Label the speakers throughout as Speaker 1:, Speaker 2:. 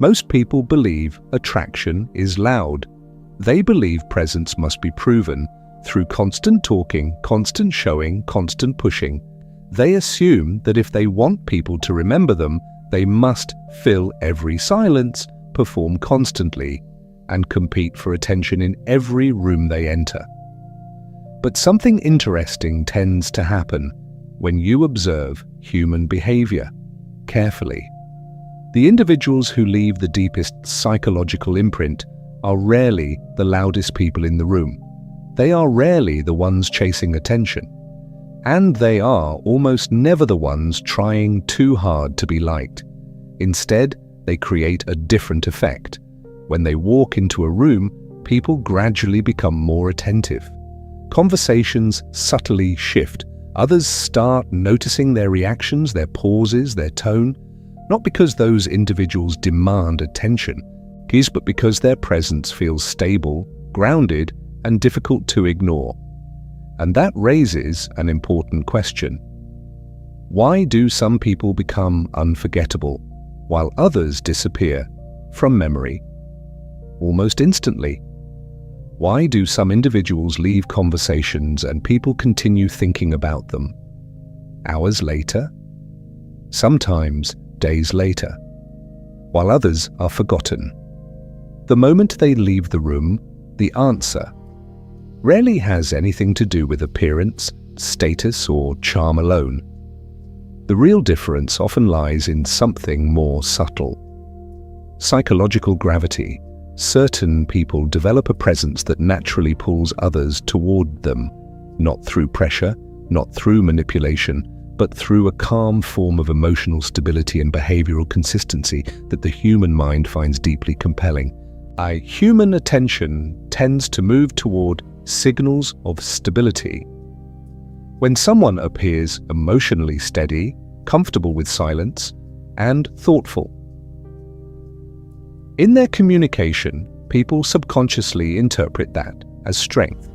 Speaker 1: Most people believe attraction is loud. They believe presence must be proven through constant talking, constant showing, constant pushing. They assume that if they want people to remember them, they must fill every silence, perform constantly, and compete for attention in every room they enter. But something interesting tends to happen when you observe human behavior carefully. The individuals who leave the deepest psychological imprint are rarely the loudest people in the room. They are rarely the ones chasing attention. And they are almost never the ones trying too hard to be liked. Instead, they create a different effect. When they walk into a room, people gradually become more attentive. Conversations subtly shift. Others start noticing their reactions, their pauses, their tone, not because those individuals demand attention, but because their presence feels stable, grounded, and difficult to ignore. And that raises an important question. Why do some people become unforgettable, while others disappear from memory almost instantly? Why do some individuals leave conversations and people continue thinking about them hours later, sometimes days later, while others are forgotten? The moment they leave the room, the answer rarely has anything to do with appearance, status, or charm alone. The real difference often lies in something more subtle. Psychological gravity. Certain people develop a presence that naturally pulls others toward them, not through pressure, not through manipulation, but through a calm form of emotional stability and behavioral consistency that the human mind finds deeply compelling. Human attention tends to move toward signals of stability. When someone appears emotionally steady, comfortable with silence, and thoughtful. In their communication, people subconsciously interpret that as strength.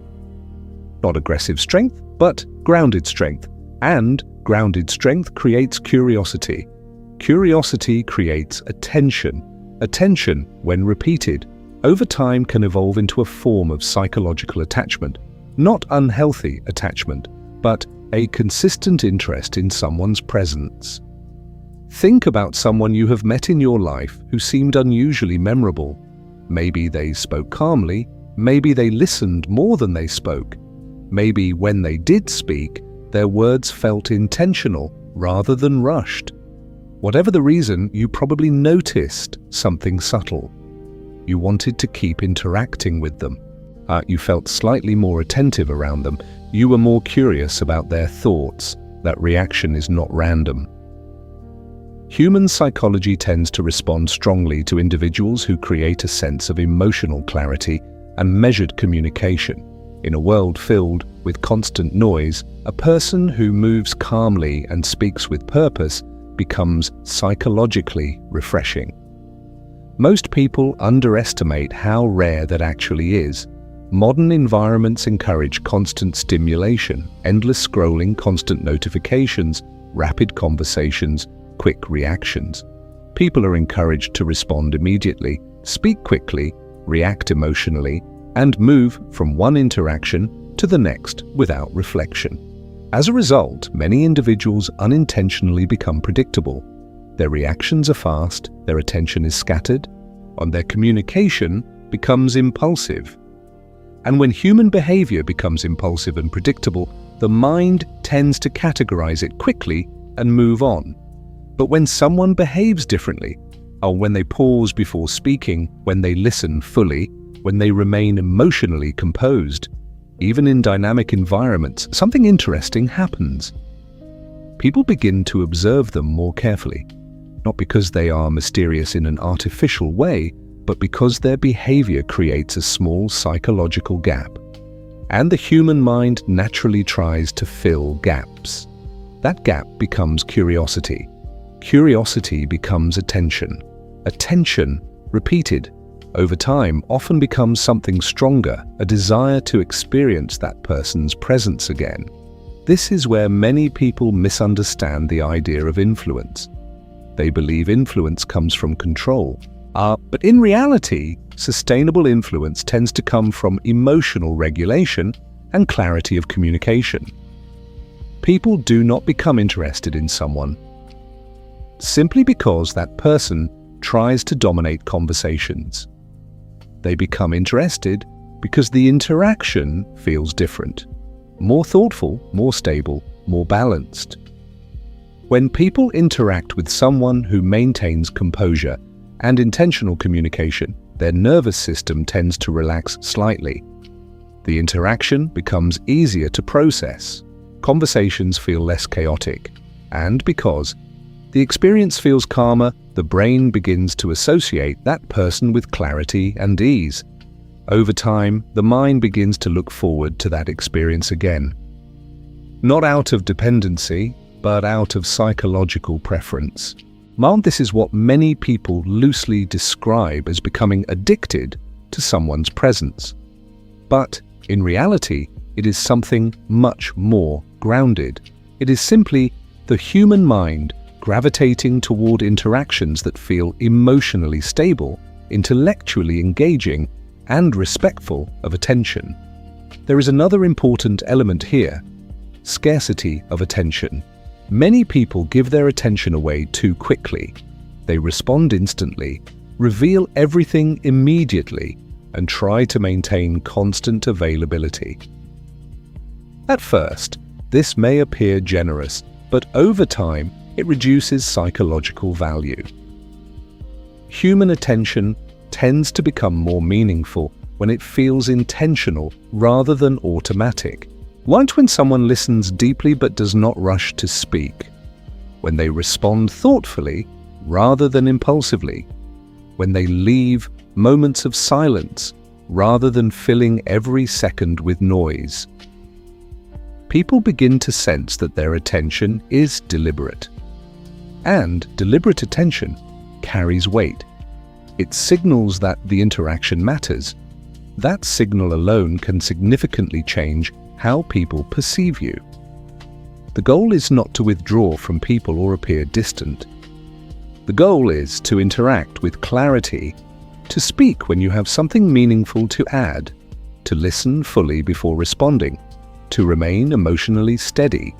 Speaker 1: Not aggressive strength, but grounded strength. And grounded strength creates curiosity. Curiosity creates attention. Attention, when repeated, over time can evolve into a form of psychological attachment. Not unhealthy attachment, but a consistent interest in someone's presence. Think about someone you have met in your life who seemed unusually memorable. Maybe they spoke calmly, maybe they listened more than they spoke. Maybe when they did speak, their words felt intentional rather than rushed. Whatever the reason, you probably noticed something subtle. You wanted to keep interacting with them. You felt slightly more attentive around them. You were more curious about their thoughts. That reaction is not random. Human psychology tends to respond strongly to individuals who create a sense of emotional clarity and measured communication. In a world filled with constant noise, a person who moves calmly and speaks with purpose becomes psychologically refreshing. Most people underestimate how rare that actually is. Modern environments encourage constant stimulation, endless scrolling, constant notifications, rapid conversations, quick reactions. People are encouraged to respond immediately, speak quickly, react emotionally, and move from one interaction to the next without reflection. As a result, many individuals unintentionally become predictable. Their reactions are fast, their attention is scattered, and their communication becomes impulsive. And when human behavior becomes impulsive and predictable, the mind tends to categorize it quickly and move on. But when someone behaves differently, or when they pause before speaking, when they listen fully, when they remain emotionally composed, even in dynamic environments, something interesting happens. People begin to observe them more carefully, not because they are mysterious in an artificial way, but because their behavior creates a small psychological gap. And the human mind naturally tries to fill gaps. That gap becomes curiosity. Curiosity becomes attention. Attention, repeated over time, often becomes something stronger, a desire to experience that person's presence again. This is where many people misunderstand the idea of influence. They believe influence comes from control, But in reality, sustainable influence tends to come from emotional regulation and clarity of communication. People do not become interested in someone simply because that person tries to dominate conversations. They become interested because the interaction feels different, more thoughtful, more stable, more balanced. When people interact with someone who maintains composure and intentional communication, their nervous system tends to relax slightly. The interaction becomes easier to process. Conversations feel less chaotic, and because the experience feels calmer, the brain begins to associate that person with clarity and ease. Over time, the mind begins to look forward to that experience again. Not out of dependency, but out of psychological preference. This is what many people loosely describe as becoming addicted to someone's presence. But in reality, it is something much more grounded. It is simply the human mind gravitating toward interactions that feel emotionally stable, intellectually engaging, and respectful of attention. There is another important element here: scarcity of attention. Many people give their attention away too quickly. They respond instantly, reveal everything immediately, and try to maintain constant availability. At first, this may appear generous, but over time, it reduces psychological value. Human attention tends to become more meaningful when it feels intentional rather than automatic. Like when someone listens deeply but does not rush to speak. When they respond thoughtfully rather than impulsively. When they leave moments of silence rather than filling every second with noise. People begin to sense that their attention is deliberate. And deliberate attention carries weight. It signals that the interaction matters. That signal alone can significantly change how people perceive you. The goal is not to withdraw from people or appear distant. The goal is to interact with clarity, to speak when you have something meaningful to add, to listen fully before responding, to remain emotionally steady,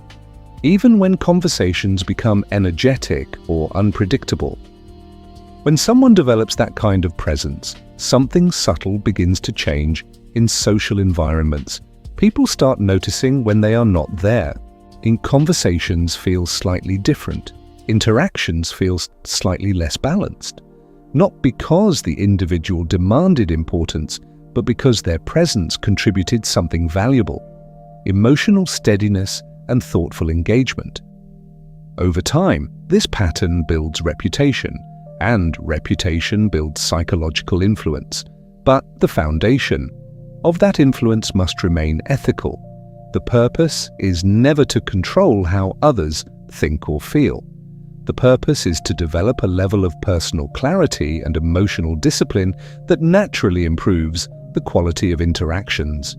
Speaker 1: even when conversations become energetic or unpredictable. When someone develops that kind of presence, something subtle begins to change in social environments. People start noticing when they are not there. Conversations feel slightly different. Interactions feel slightly less balanced. Not because the individual demanded importance, but because their presence contributed something valuable: emotional steadiness and thoughtful engagement. Over time, this pattern builds reputation, and reputation builds psychological influence. But the foundation of that influence must remain ethical. The purpose is never to control how others think or feel. The purpose is to develop a level of personal clarity and emotional discipline that naturally improves the quality of interactions.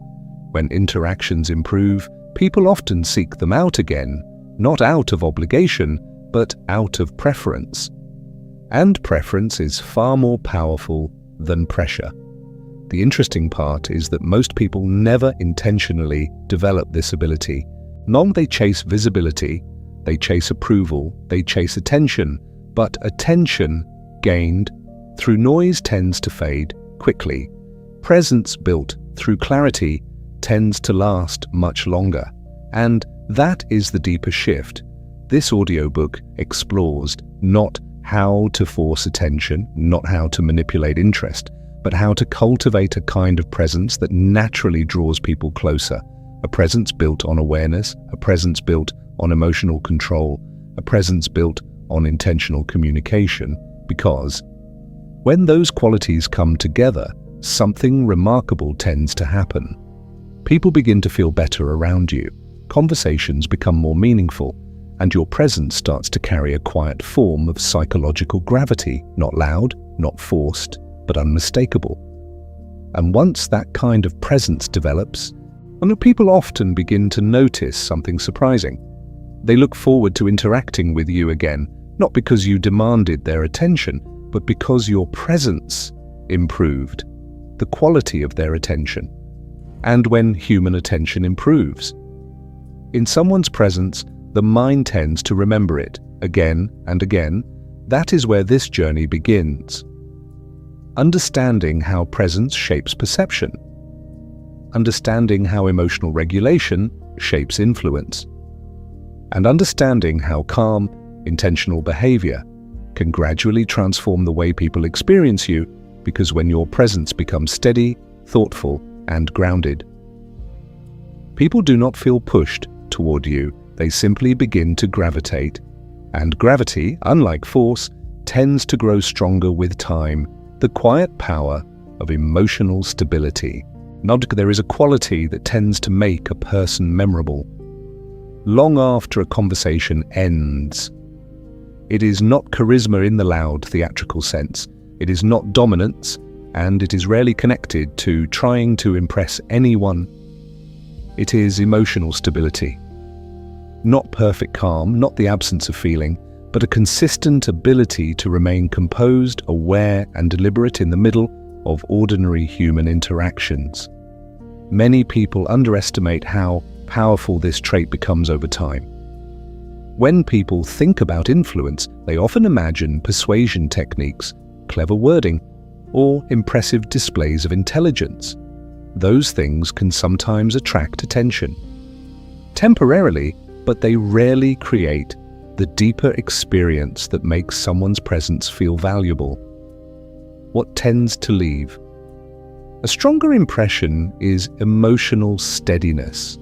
Speaker 1: When interactions improve, people often seek them out again, not out of obligation, but out of preference. And preference is far more powerful than pressure. The interesting part is that most people never intentionally develop this ability. They chase visibility, they chase approval, they chase attention, but attention gained through noise tends to fade quickly. Presence built through clarity tends to last much longer. And that is the deeper shift. This audiobook explores not how to force attention, not how to manipulate interest, but how to cultivate a kind of presence that naturally draws people closer. A presence built on awareness, a presence built on emotional control, a presence built on intentional communication. Because when those qualities come together, something remarkable tends to happen. People begin to feel better around you, conversations become more meaningful, and your presence starts to carry a quiet form of psychological gravity, not loud, not forced, but unmistakable. And once that kind of presence develops, people often begin to notice something surprising. They look forward to interacting with you again, not because you demanded their attention, but because your presence improved the quality of their attention. And when human attention improves, in someone's presence, the mind tends to remember it again and again. That is where this journey begins. Understanding how presence shapes perception. Understanding how emotional regulation shapes influence. And understanding how calm, intentional behavior can gradually transform the way people experience you, because when your presence becomes steady, thoughtful, and grounded, people do not feel pushed toward you, they simply begin to gravitate. And gravity, unlike force, tends to grow stronger with time, the quiet power of emotional stability. There is a quality that tends to make a person memorable long after a conversation ends. It is not charisma in the loud, theatrical sense. It is not dominance, and it is rarely connected to trying to impress anyone. It is emotional stability. Not perfect calm, not the absence of feeling, but a consistent ability to remain composed, aware, and deliberate in the middle of ordinary human interactions. Many people underestimate how powerful this trait becomes over time. When people think about influence, they often imagine persuasion techniques, clever wording, or impressive displays of intelligence. Those things can sometimes attract attention temporarily, but they rarely create the deeper experience that makes someone's presence feel valuable. What tends to leave a stronger impression is emotional steadiness.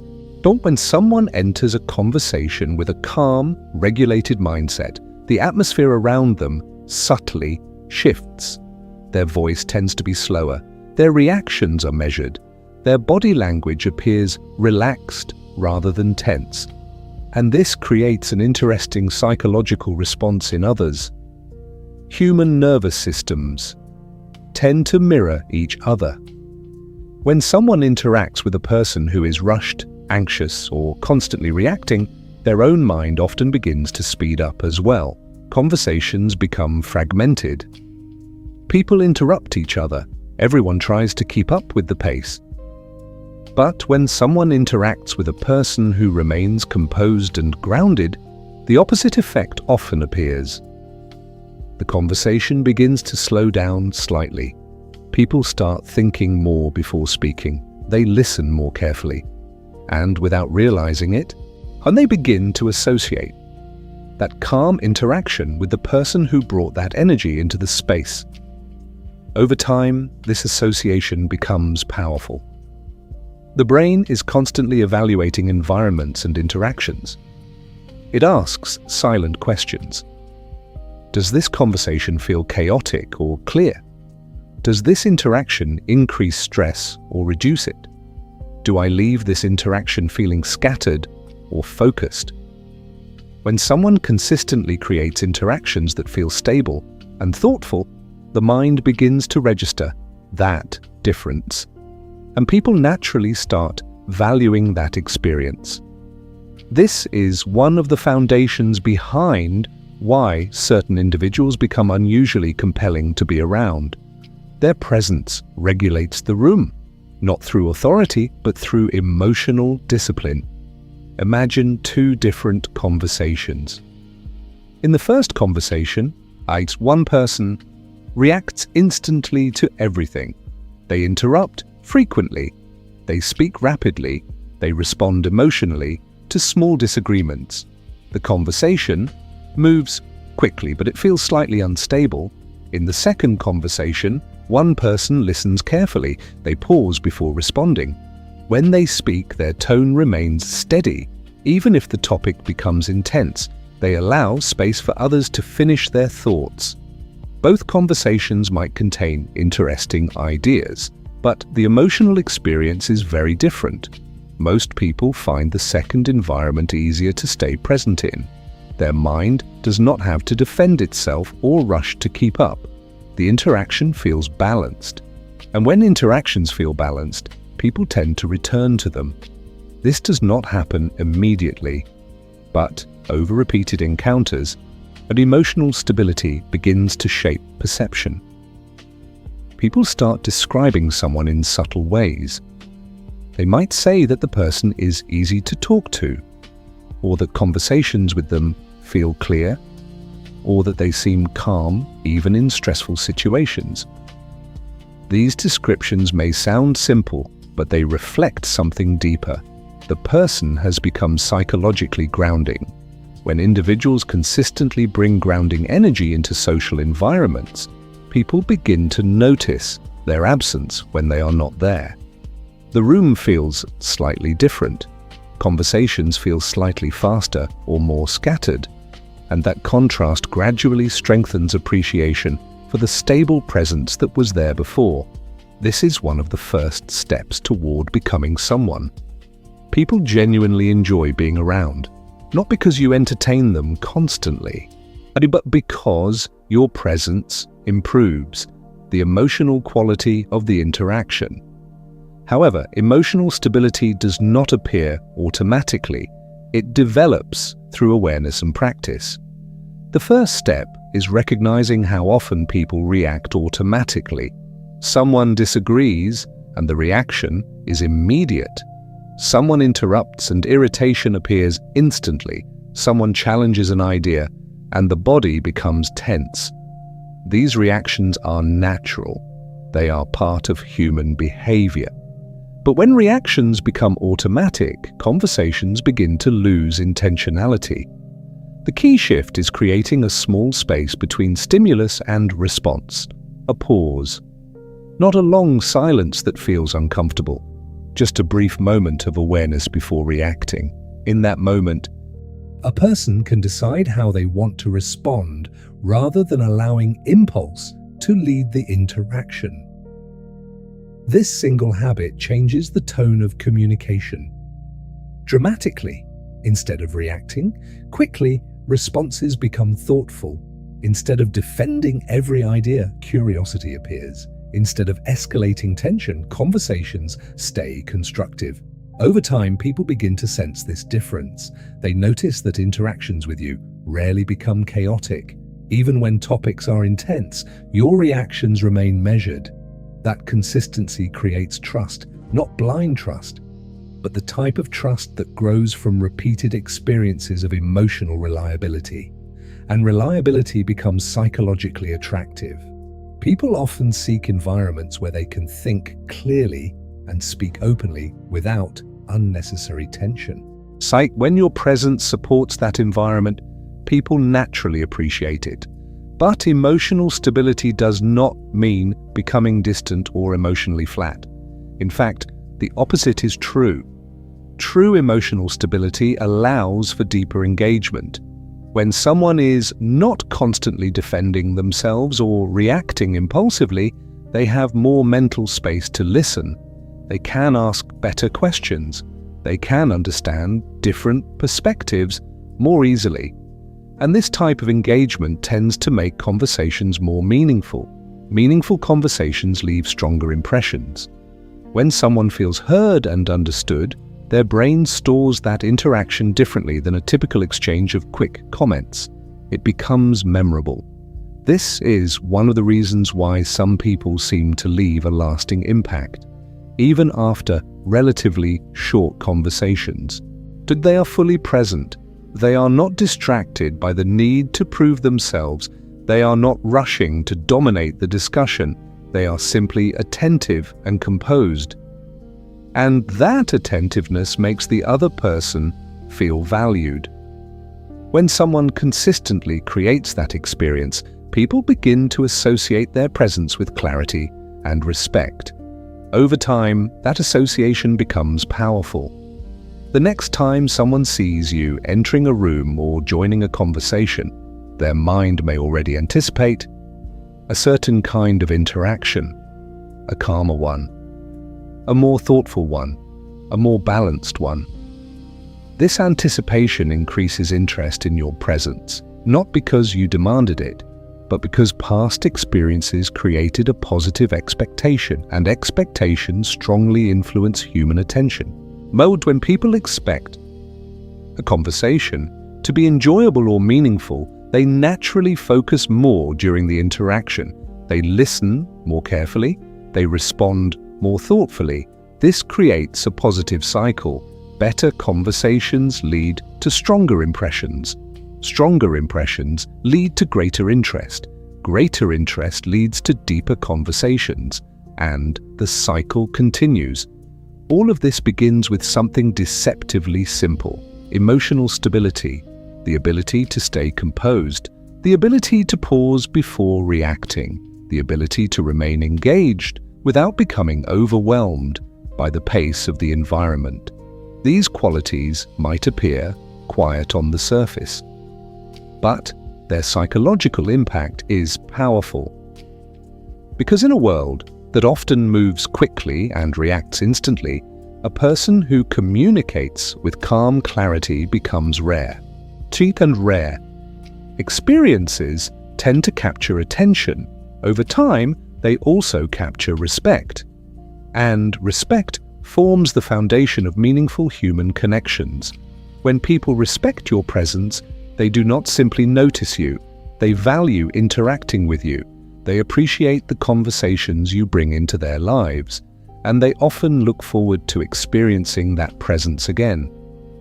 Speaker 1: When someone enters a conversation with a calm, regulated mindset, the atmosphere around them subtly shifts. Their voice tends to be slower, their reactions are measured, their body language appears relaxed rather than tense. And this creates an interesting psychological response in others. Human nervous systems tend to mirror each other. When someone interacts with a person who is rushed, anxious, or constantly reacting, their own mind often begins to speed up as well. Conversations become fragmented. People interrupt each other. Everyone tries to keep up with the pace. But when someone interacts with a person who remains composed and grounded, the opposite effect often appears. The conversation begins to slow down slightly. People start thinking more before speaking. They listen more carefully. And without realizing it, and they begin to associate that calm interaction with the person who brought that energy into the space. Over time, this association becomes powerful. The brain is constantly evaluating environments and interactions. It asks silent questions. Does this conversation feel chaotic or clear? Does this interaction increase stress or reduce it? Do I leave this interaction feeling scattered or focused? When someone consistently creates interactions that feel stable and thoughtful, the mind begins to register that difference, and people naturally start valuing that experience. This is one of the foundations behind why certain individuals become unusually compelling to be around. Their presence regulates the room, not through authority, but through emotional discipline. Imagine two different conversations. In the first conversation, one person reacts instantly to everything. They interrupt frequently. They speak rapidly. They respond emotionally to small disagreements. The conversation moves quickly, but it feels slightly unstable. In the second conversation, one person listens carefully. They pause before responding. When they speak, their tone remains steady. Even if the topic becomes intense, they allow space for others to finish their thoughts. Both conversations might contain interesting ideas, but the emotional experience is very different. Most people find the second environment easier to stay present in. Their mind does not have to defend itself or rush to keep up. The interaction feels balanced. And when interactions feel balanced, people tend to return to them. This does not happen immediately, but over repeated encounters, and emotional stability begins to shape perception. People start describing someone in subtle ways. They might say that the person is easy to talk to, or that conversations with them feel clear, or that they seem calm even in stressful situations. These descriptions may sound simple, but they reflect something deeper. The person has become psychologically grounding. When individuals consistently bring grounding energy into social environments, people begin to notice their absence when they are not there. The room feels slightly different. Conversations feel slightly faster or more scattered, and that contrast gradually strengthens appreciation for the stable presence that was there before. This is one of the first steps toward becoming someone. People genuinely enjoy being around, not because you entertain them constantly, but because your presence improves the emotional quality of the interaction. However, emotional stability does not appear automatically. It develops through awareness and practice. The first step is recognizing how often people react automatically. Someone disagrees, and the reaction is immediate. Someone interrupts, and irritation appears instantly. Someone challenges an idea, and the body becomes tense. These reactions are natural. They are part of human behavior. But when reactions become automatic, conversations begin to lose intentionality. The key shift is creating a small space between stimulus and response, a pause. Not a long silence that feels uncomfortable, just a brief moment of awareness before reacting. In that moment, a person can decide how they want to respond rather than allowing impulse to lead the interaction. This single habit changes the tone of communication. Dramatically, instead of reacting, quickly, responses become thoughtful. Instead of defending every idea, curiosity appears. Instead of escalating tension, conversations stay constructive. Over time, people begin to sense this difference. They notice that interactions with you rarely become chaotic. Even when topics are intense, your reactions remain measured. That consistency creates trust, not blind trust, but the type of trust that grows from repeated experiences of emotional reliability. And reliability becomes psychologically attractive. People often seek environments where they can think clearly and speak openly without unnecessary tension. When your presence supports that environment, people naturally appreciate it. But emotional stability does not mean becoming distant or emotionally flat. In fact, the opposite is true. True emotional stability allows for deeper engagement. When someone is not constantly defending themselves or reacting impulsively, they have more mental space to listen. They can ask better questions. They can understand different perspectives more easily. And this type of engagement tends to make conversations more meaningful. Meaningful conversations leave stronger impressions. When someone feels heard and understood, their brain stores that interaction differently than a typical exchange of quick comments. It becomes memorable. This is one of the reasons why some people seem to leave a lasting impact, even after relatively short conversations. They are fully present. They are not distracted by the need to prove themselves. They are not rushing to dominate the discussion. They are simply attentive and composed. And that attentiveness makes the other person feel valued. When someone consistently creates that experience, people begin to associate their presence with clarity and respect. Over time, that association becomes powerful. The next time someone sees you entering a room or joining a conversation, their mind may already anticipate a certain kind of interaction, a calmer one, a more thoughtful one, a more balanced one. This anticipation increases interest in your presence, not because you demanded it, but because past experiences created a positive expectation, and expectations strongly influence human attention. When people expect a conversation to be enjoyable or meaningful, They naturally focus more during the interaction. They listen more carefully. They respond more thoughtfully. This creates a positive cycle. Better conversations lead to stronger impressions. Stronger impressions lead to greater interest. Greater interest leads to deeper conversations. And the cycle continues. All of this begins with something deceptively simple: emotional stability, the ability to stay composed, the ability to pause before reacting, the ability to remain engaged without becoming overwhelmed by the pace of the environment. These qualities might appear quiet on the surface, but their psychological impact is powerful. Because in a world that often moves quickly and reacts instantly, a person who communicates with calm clarity becomes rare. Cheap and rare. Experiences tend to capture attention. Over time, they also capture respect. And respect forms the foundation of meaningful human connections. When people respect your presence, they do not simply notice you, they value interacting with you. They appreciate the conversations you bring into their lives, and they often look forward to experiencing that presence again.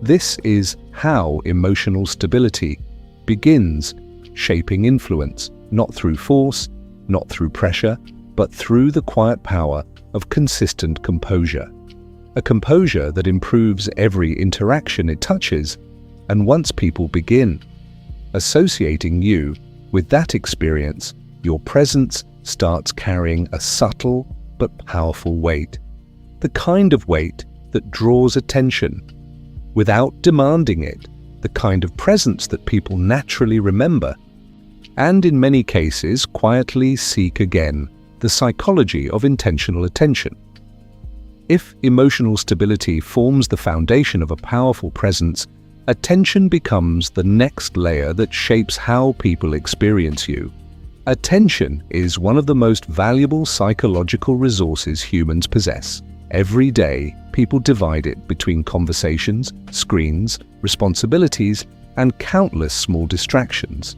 Speaker 1: This is how emotional stability begins shaping influence, not through force, not through pressure, but through the quiet power of consistent composure. A composure that improves every interaction it touches, and once people begin associating you with that experience, your presence starts carrying a subtle but powerful weight. The kind of weight that draws attention without demanding it, the kind of presence that people naturally remember, and in many cases quietly seek again. The psychology of intentional attention. If emotional stability forms the foundation of a powerful presence, attention becomes the next layer that shapes how people experience you. Attention is one of the most valuable psychological resources humans possess. Every day, people divide it between conversations, screens, responsibilities, and countless small distractions.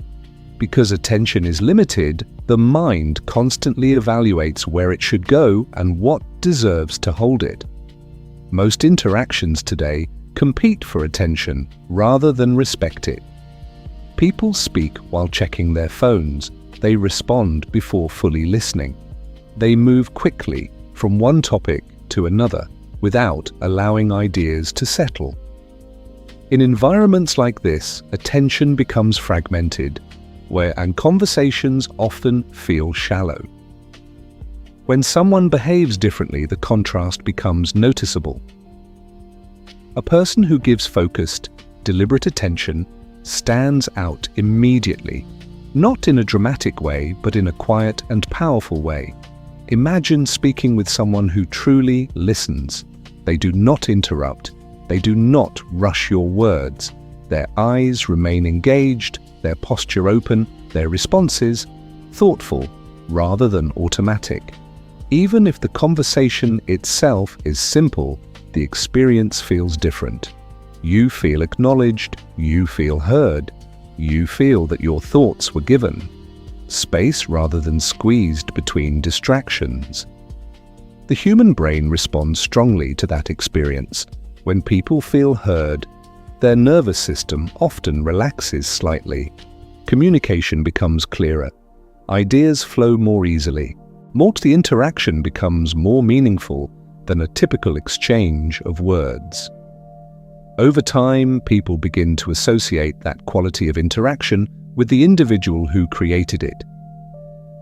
Speaker 1: Because attention is limited, the mind constantly evaluates where it should go and what deserves to hold it. Most interactions today compete for attention rather than respect it. People speak while checking their phones. They respond before fully listening. They move quickly from one topic to another without allowing ideas to settle. In environments like this, attention becomes fragmented, and conversations often feel shallow. When someone behaves differently, the contrast becomes noticeable. A person who gives focused, deliberate attention stands out immediately, not in a dramatic way, but in a quiet and powerful way. Imagine speaking with someone who truly listens. They do not interrupt. They do not rush your words. Their eyes remain engaged, their posture open, their responses thoughtful rather than automatic. Even if the conversation itself is simple, the experience feels different. You feel acknowledged, you feel heard, you feel that your thoughts were given space rather than squeezed between distractions. The human brain responds strongly to that experience. When people feel heard, their nervous system often relaxes slightly. Communication becomes clearer. Ideas flow more easily. Multi-interaction becomes more meaningful than a typical exchange of words. Over time, people begin to associate that quality of interaction with the individual who created it.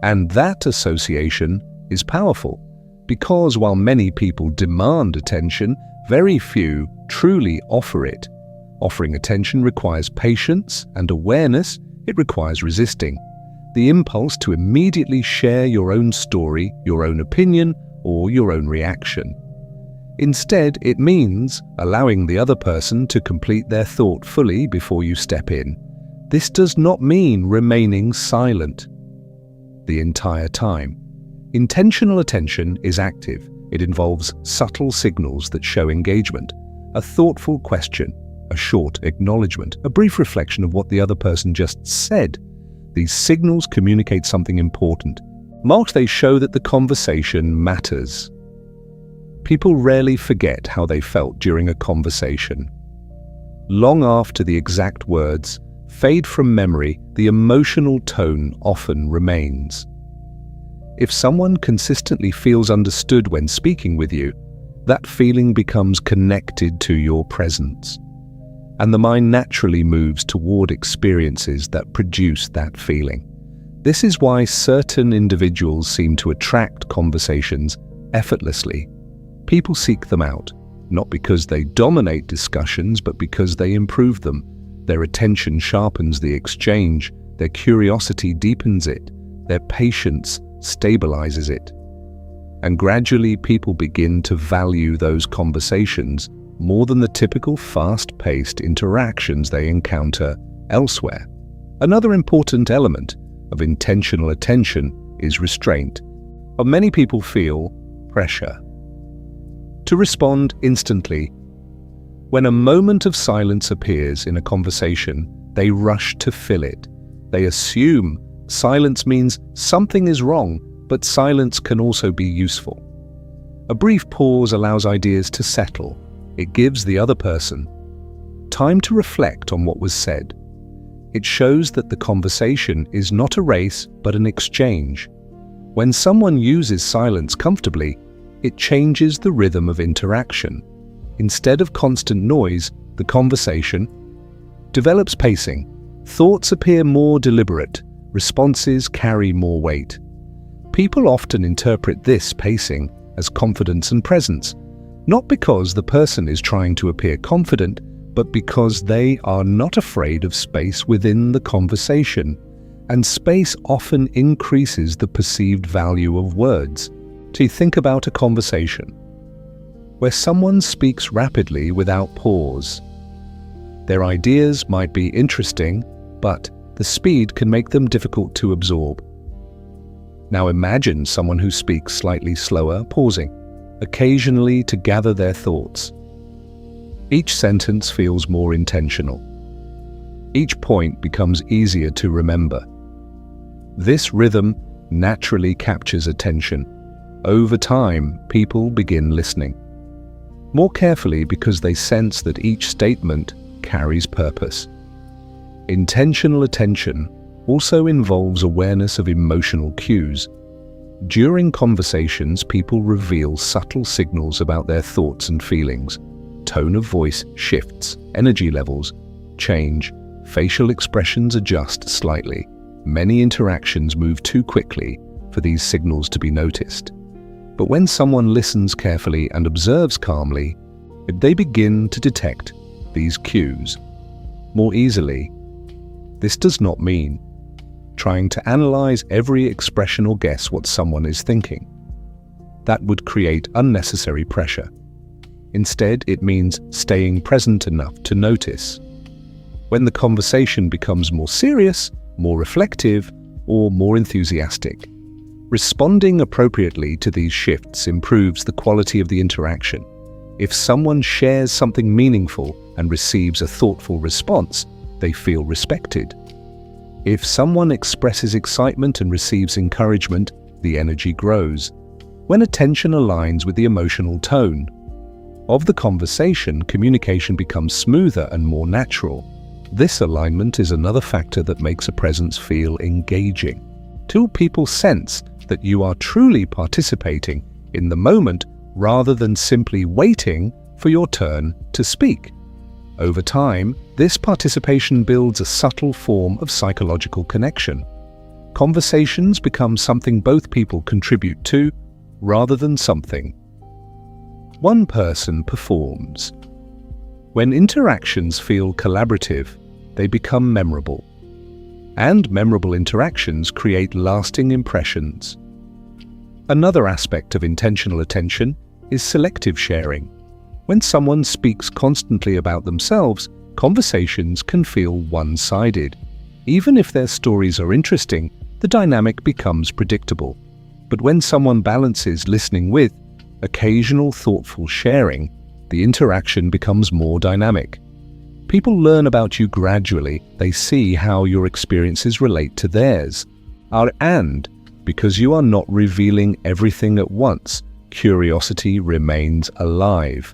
Speaker 1: And that association is powerful, because while many people demand attention, very few truly offer it. Offering attention requires patience and awareness. It requires resisting the impulse to immediately share your own story, your own opinion, or your own reaction. Instead, it means allowing the other person to complete their thought fully before you step in. This does not mean remaining silent the entire time. Intentional attention is active. It involves subtle signals that show engagement. A thoughtful question, a short acknowledgement, a brief reflection of what the other person just said. These signals communicate something important. Marked, they show that the conversation matters. People rarely forget how they felt during a conversation. Long after the exact words fade from memory, the emotional tone often remains. If someone consistently feels understood when speaking with you, that feeling becomes connected to your presence, and the mind naturally moves toward experiences that produce that feeling. This is why certain individuals seem to attract conversations effortlessly. People seek them out, not because they dominate discussions, but because they improve them. Their attention sharpens the exchange, their curiosity deepens it, their patience stabilizes it. And gradually people begin to value those conversations more than the typical fast-paced interactions they encounter elsewhere. Another important element of intentional attention is restraint. Many people feel pressure to respond instantly. When a moment of silence appears in a conversation, they rush to fill it. They assume silence means something is wrong, but silence can also be useful. A brief pause allows ideas to settle. It gives the other person time to reflect on what was said. It shows that the conversation is not a race, but an exchange. When someone uses silence comfortably, it changes the rhythm of interaction. Instead of constant noise, the conversation develops pacing. Thoughts appear more deliberate. Responses carry more weight. People often interpret this pacing as confidence and presence, not because the person is trying to appear confident, but because they are not afraid of space within the conversation, and space often increases the perceived value of words. So think about a conversation where someone speaks rapidly without pause. Their ideas might be interesting, but the speed can make them difficult to absorb. Now imagine someone who speaks slightly slower, pausing occasionally to gather their thoughts. Each sentence feels more intentional. Each point becomes easier to remember. This rhythm naturally captures attention. Over time, people begin listening more carefully because they sense that each statement carries purpose. Intentional attention also involves awareness of emotional cues. During conversations, people reveal subtle signals about their thoughts and feelings. Tone of voice shifts, energy levels change, facial expressions adjust slightly. Many interactions move too quickly for these signals to be noticed. But when someone listens carefully and observes calmly, they begin to detect these cues more easily. This does not mean trying to analyze every expression or guess what someone is thinking. That would create unnecessary pressure. Instead, it means staying present enough to notice. When the conversation becomes more serious, more reflective, or more enthusiastic, responding appropriately to these shifts improves the quality of the interaction. If someone shares something meaningful and receives a thoughtful response, they feel respected. If someone expresses excitement and receives encouragement, the energy grows. When attention aligns with the emotional tone of the conversation, communication becomes smoother and more natural. This alignment is another factor that makes a presence feel engaging. Two people sense that you are truly participating in the moment rather than simply waiting for your turn to speak. Over time, this participation builds a subtle form of psychological connection. Conversations become something both people contribute to rather than something one person performs. When interactions feel collaborative, they become memorable. And memorable interactions create lasting impressions. Another aspect of intentional attention is selective sharing. When someone speaks constantly about themselves, conversations can feel one-sided. Even if their stories are interesting, the dynamic becomes predictable. But when someone balances listening with occasional thoughtful sharing, the interaction becomes more dynamic. People learn about you gradually. They see how your experiences relate to theirs. And because you are not revealing everything at once, curiosity remains alive.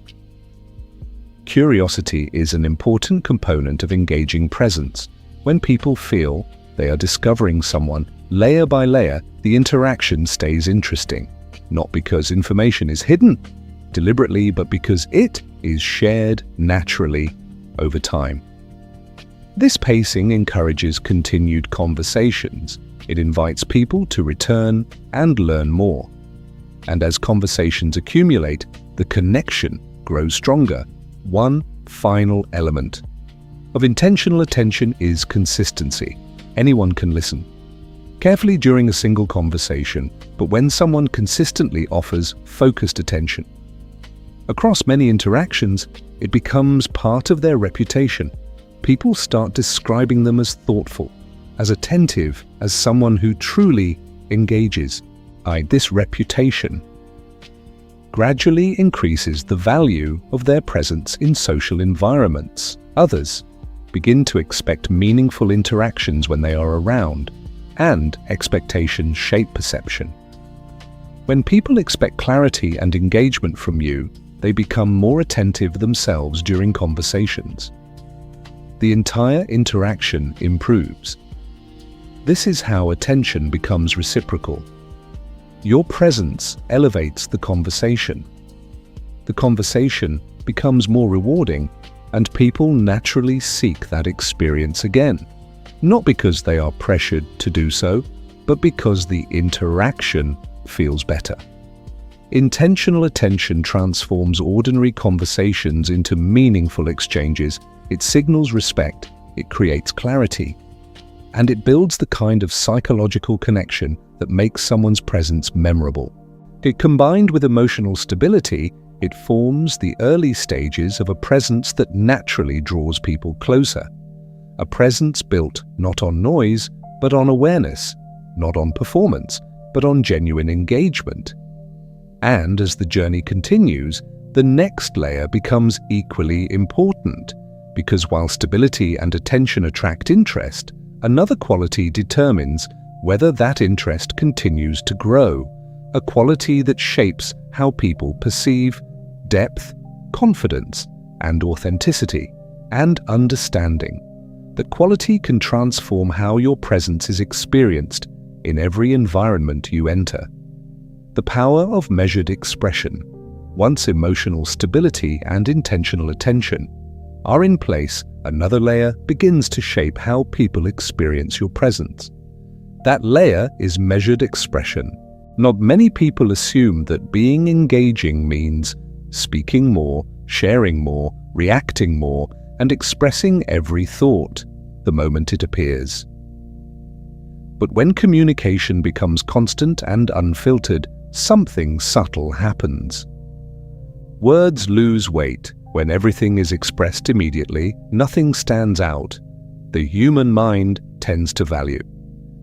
Speaker 1: Curiosity is an important component of engaging presence. When people feel they are discovering someone, layer by layer, the interaction stays interesting. Not because information is hidden deliberately, but because it is shared naturally over time. This pacing encourages continued conversations. It invites people to return and learn more. And as conversations accumulate, the connection grows stronger. One final element of intentional attention is consistency. Anyone can listen carefully during a single conversation, but when someone consistently offers focused attention across many interactions, it becomes part of their reputation. People start describing them as thoughtful, as attentive, as someone who truly engages. This reputation gradually increases the value of their presence in social environments. Others begin to expect meaningful interactions when they are around, and expectations shape perception. When people expect clarity and engagement from you, they become more attentive themselves during conversations. The entire interaction improves. This is how attention becomes reciprocal. Your presence elevates the conversation. The conversation becomes more rewarding, and people naturally seek that experience again. Not because they are pressured to do so, but because the interaction feels better. Intentional attention transforms ordinary conversations into meaningful exchanges. It signals respect, it creates clarity, and it builds the kind of psychological connection that makes someone's presence memorable. Combined with emotional stability, it forms the early stages of a presence that naturally draws people closer. A presence built not on noise, but on awareness, not on performance, but on genuine engagement. And as the journey continues, the next layer becomes equally important, because while stability and attention attract interest, another quality determines whether that interest continues to grow, a quality that shapes how people perceive depth, confidence, and authenticity, and understanding. That quality can transform how your presence is experienced in every environment you enter. The power of measured expression. Once emotional stability and intentional attention are in place, another layer begins to shape how people experience your presence. That layer is measured expression. Not many people assume that being engaging means speaking more, sharing more, reacting more, and expressing every thought the moment it appears. But when communication becomes constant and unfiltered, something subtle happens. Words lose weight. When everything is expressed immediately, nothing stands out. The human mind tends to value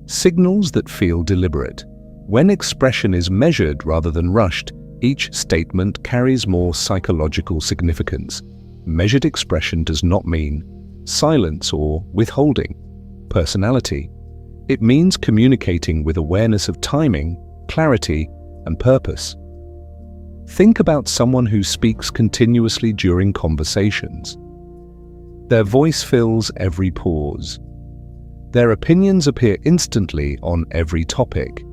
Speaker 1: signals that feel deliberate. When expression is measured rather than rushed, each statement carries more psychological significance. Measured expression does not mean silence or withholding personality. It means communicating with awareness of timing, clarity, and purpose. Think about someone who speaks continuously during conversations. Their voice fills every pause. Their opinions appear instantly on every topic.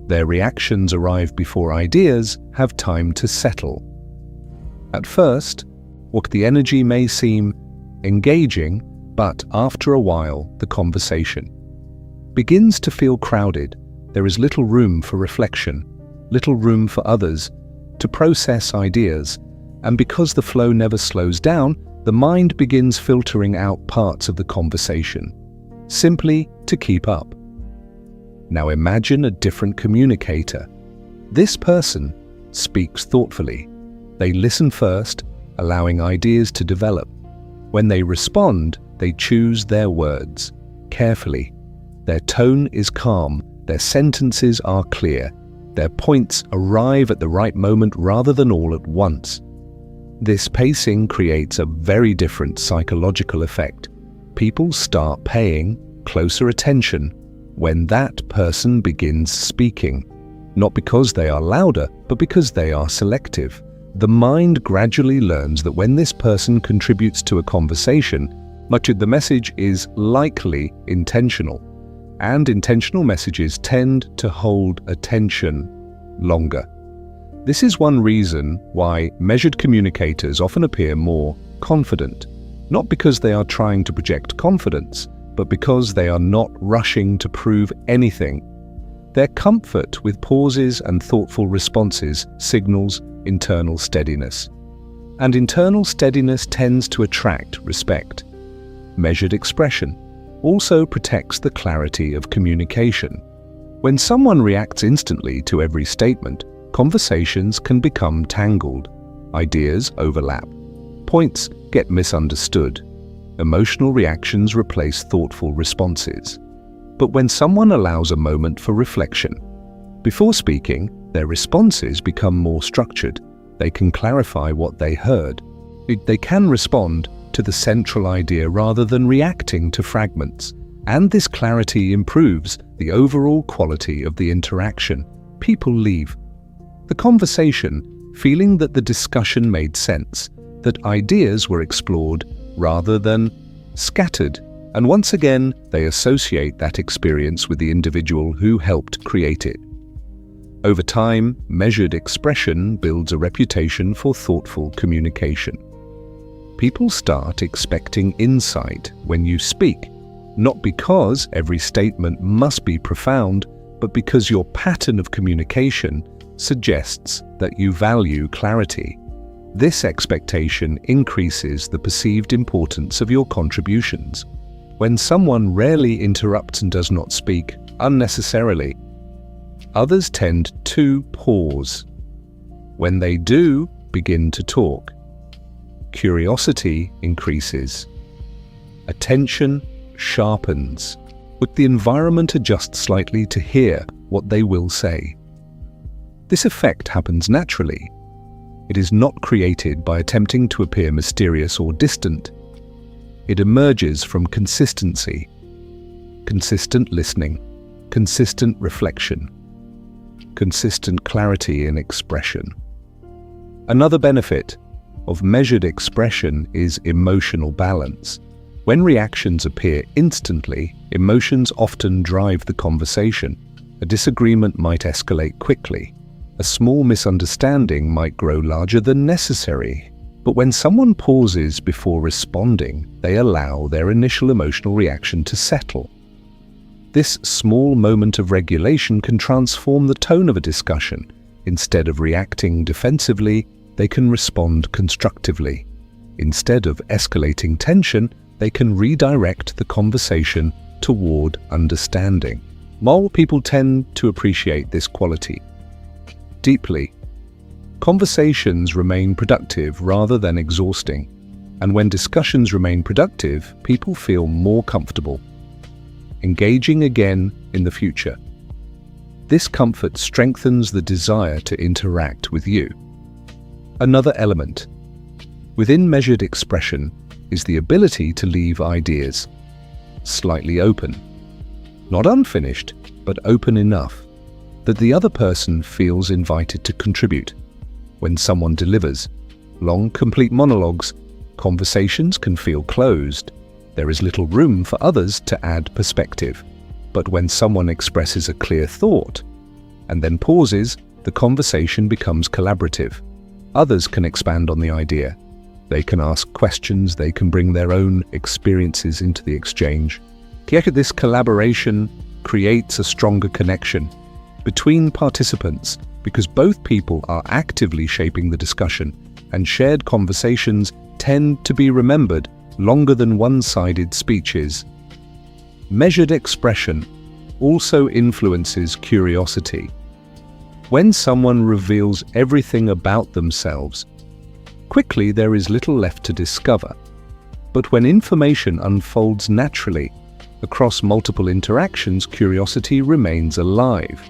Speaker 1: Their reactions arrive before ideas have time to settle. At first, what the energy may seem engaging, but after a while, the conversation begins to feel crowded. There is little room for reflection, little room for others to process ideas, and because the flow never slows down, the mind begins filtering out parts of the conversation, simply to keep up. Now imagine a different communicator. This person speaks thoughtfully. They listen first, allowing ideas to develop. When they respond, they choose their words carefully. Their tone is calm, their sentences are clear, their points arrive at the right moment rather than all at once. This pacing creates a very different psychological effect. People start paying closer attention when that person begins speaking, not because they are louder, but because they are selective. The mind gradually learns that when this person contributes to a conversation, much of the message is likely intentional, and intentional messages tend to hold attention longer. This is one reason why measured communicators often appear more confident, not because they are trying to project confidence, but because they are not rushing to prove anything. Their comfort with pauses and thoughtful responses signals internal steadiness. And internal steadiness tends to attract respect. Measured expression also protects the clarity of communication. When someone reacts instantly to every statement, conversations can become tangled. Ideas overlap. Points get misunderstood. Emotional reactions replace thoughtful responses. But when someone allows a moment for reflection, before speaking, their responses become more structured. They can clarify what they heard. They can respond to the central idea rather than reacting to fragments. And this clarity improves the overall quality of the interaction. People leave the conversation feeling that the discussion made sense, that ideas were explored rather than scattered. And once again, they associate that experience with the individual who helped create it. Over time, measured expression builds a reputation for thoughtful communication. People start expecting insight when you speak, not because every statement must be profound, but because your pattern of communication suggests that you value clarity. This expectation increases the perceived importance of your contributions. When someone rarely interrupts and does not speak unnecessarily, others tend to pause. When they do begin to talk, curiosity increases. Attention sharpens, but the environment adjusts slightly to hear what they will say. This effect happens naturally. It is not created by attempting to appear mysterious or distant. It emerges from consistency, consistent listening, consistent reflection, consistent clarity in expression. Another benefit of measured expression is emotional balance. When reactions appear instantly, emotions often drive the conversation. A disagreement might escalate quickly. A small misunderstanding might grow larger than necessary. But when someone pauses before responding, they allow their initial emotional reaction to settle. This small moment of regulation can transform the tone of a discussion. Instead of reacting defensively, they can respond constructively. Instead of escalating tension, they can redirect the conversation toward understanding. More people tend to appreciate this quality deeply. Conversations remain productive rather than exhausting, and when discussions remain productive, people feel more comfortable engaging again in the future. This comfort strengthens the desire to interact with you. Another element within measured expression is the ability to leave ideas slightly open, not unfinished, but open enough that the other person feels invited to contribute. When someone delivers long, complete monologues, conversations can feel closed. There is little room for others to add perspective. But when someone expresses a clear thought and then pauses, the conversation becomes collaborative. Others can expand on the idea. They can ask questions, they can bring their own experiences into the exchange. Yet this collaboration creates a stronger connection between participants because both people are actively shaping the discussion, and shared conversations tend to be remembered longer than one-sided speeches. Measured expression also influences curiosity. When someone reveals everything about themselves, quickly there is little left to discover. But when information unfolds naturally across multiple interactions, curiosity remains alive.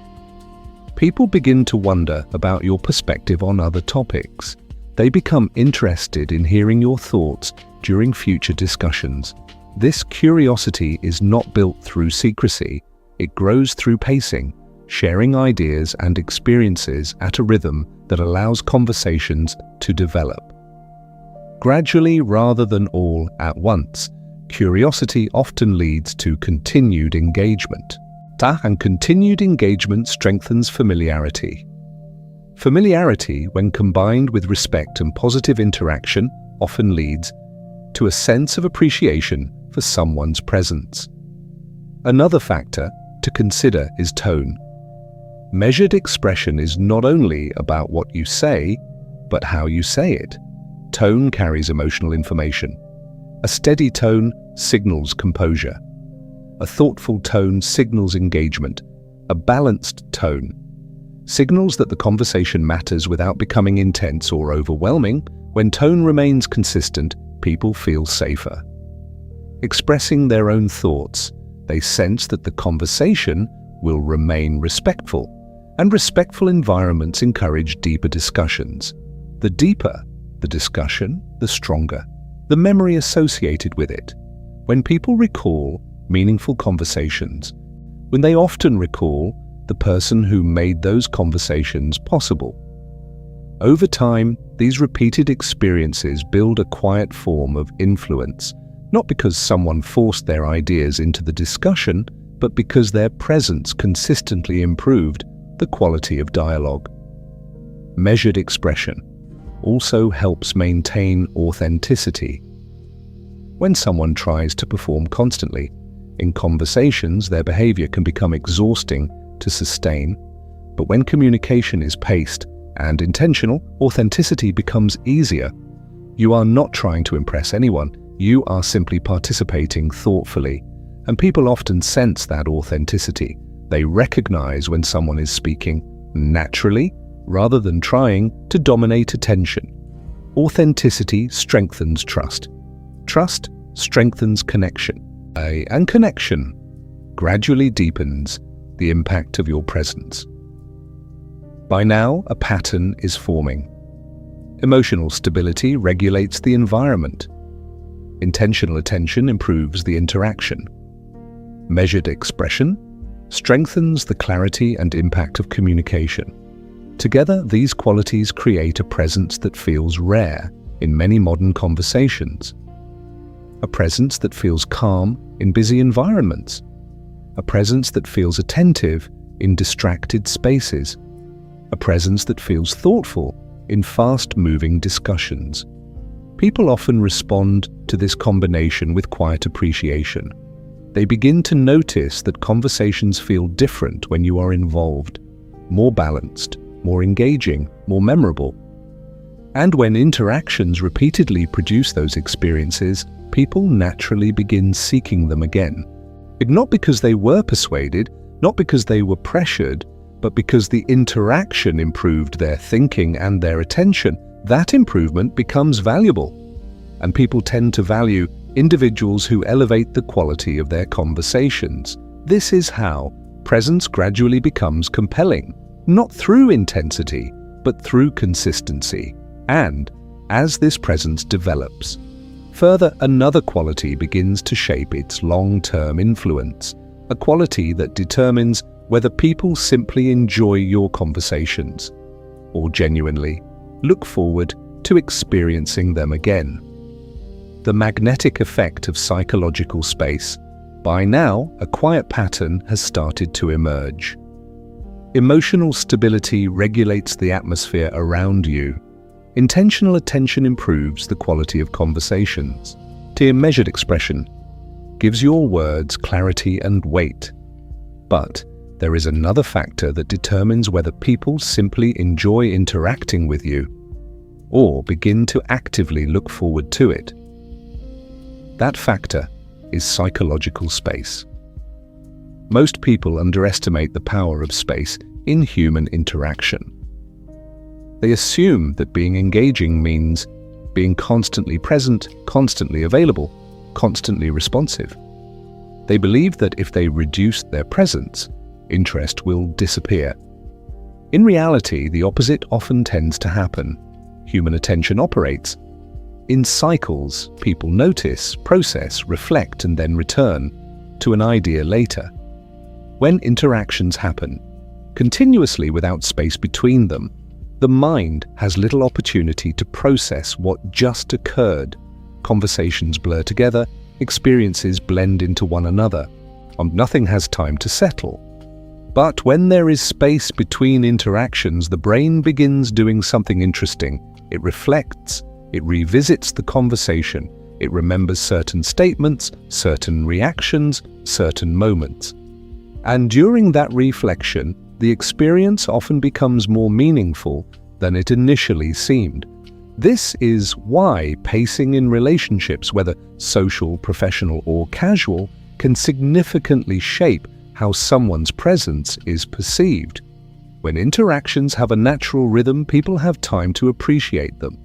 Speaker 1: People begin to wonder about your perspective on other topics. They become interested in hearing your thoughts during future discussions. This curiosity is not built through secrecy. It grows through pacing, sharing ideas and experiences at a rhythm that allows conversations to develop. Gradually rather than all at once, curiosity often leads to continued engagement. And continued engagement strengthens familiarity. Familiarity, when combined with respect and positive interaction, often leads to a sense of appreciation for someone's presence. Another factor to consider is tone. Measured expression is not only about what you say, but how you say it. Tone carries emotional information. A steady tone signals composure. A thoughtful tone signals engagement. A balanced tone signals that the conversation matters without becoming intense or overwhelming. When tone remains consistent, people feel safer. Expressing their own thoughts, they sense that the conversation will remain respectful, and respectful environments encourage deeper discussions. The deeper the discussion, the stronger the memory associated with it. When people recall meaningful conversations, when they often recall the person who made those conversations possible. Over time, these repeated experiences build a quiet form of influence, not because someone forced their ideas into the discussion, but because their presence consistently improved the quality of dialogue. Measured expression also helps maintain authenticity. When someone tries to perform constantly, in conversations, their behavior can become exhausting to sustain, but when communication is paced and intentional, authenticity becomes easier. You are not trying to impress anyone, you are simply participating thoughtfully, and people often sense that authenticity. They recognize when someone is speaking naturally rather than trying to dominate attention. Authenticity strengthens trust. Trust strengthens connection. And connection gradually deepens the impact of your presence. By now, a pattern is forming. Emotional stability regulates the environment. Intentional attention improves the interaction. Measured expression strengthens the clarity and impact of communication. Together, these qualities create a presence that feels rare in many modern conversations. A presence that feels calm in busy environments. A presence that feels attentive in distracted spaces. A presence that feels thoughtful in fast-moving discussions. People often respond to this combination with quiet appreciation. They begin to notice that conversations feel different when you are involved, more balanced, more engaging, more memorable. And when interactions repeatedly produce those experiences, people naturally begin seeking them again. Not because they were persuaded, not because they were pressured, but because the interaction improved their thinking and their attention. That improvement becomes valuable. And people tend to value individuals who elevate the quality of their conversations. This is how presence gradually becomes compelling, not through intensity, but through consistency. And as this presence develops, further, another quality begins to shape its long-term influence, a quality that determines whether people simply enjoy your conversations or genuinely look forward to experiencing them again. The magnetic effect of psychological space. By now, a quiet pattern has started to emerge. Emotional stability regulates the atmosphere around you. Intentional attention improves the quality of conversations. Measured expression gives your words clarity and weight. But there is another factor that determines whether people simply enjoy interacting with you or begin to actively look forward to it. That factor is psychological space. Most people underestimate the power of space in human interaction. They assume that being engaging means being constantly present, constantly available, constantly responsive. They believe that if they reduce their presence, interest will disappear. In reality, the opposite often tends to happen. human attention operates. In cycles, people notice, process, reflect, and then return to an idea later. When interactions happen continuously without space between them, the mind has little opportunity to process what just occurred. Conversations blur together, experiences blend into one another, and nothing has time to settle. But when there is space between interactions, the brain begins doing something interesting. It reflects, it revisits the conversation, it remembers certain statements, certain reactions, certain moments. And during that reflection, the experience often becomes more meaningful than it initially seemed. This is why pacing in relationships, whether social, professional, or casual, can significantly shape how someone's presence is perceived. When interactions have a natural rhythm, people have time to appreciate them.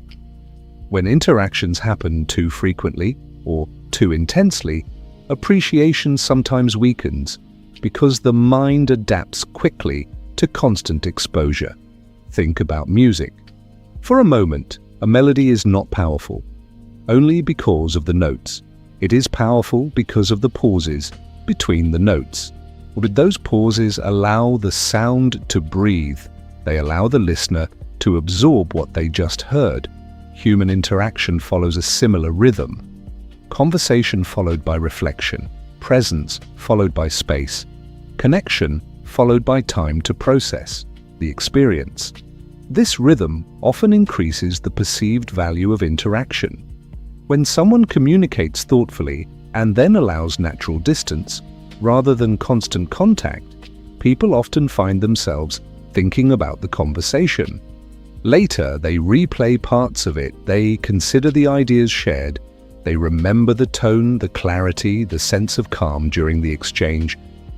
Speaker 1: When interactions happen too frequently or too intensely, appreciation sometimes weakens because the mind adapts quickly to constant exposure. Think about music. For a moment, a melody is not powerful only because of the notes. It is powerful because of the pauses between the notes. But those pauses allow the sound to breathe. They allow the listener to absorb what they just heard. Human interaction follows a similar rhythm. Conversation followed by reflection, presence followed by space, connection followed by time to process the experience. This rhythm often increases the perceived value of interaction. When someone communicates thoughtfully and then allows natural distance, rather than constant contact, people often find themselves thinking about the conversation. Later, they replay parts of it, they consider the ideas shared, they remember the tone, the clarity, the sense of calm during the exchange,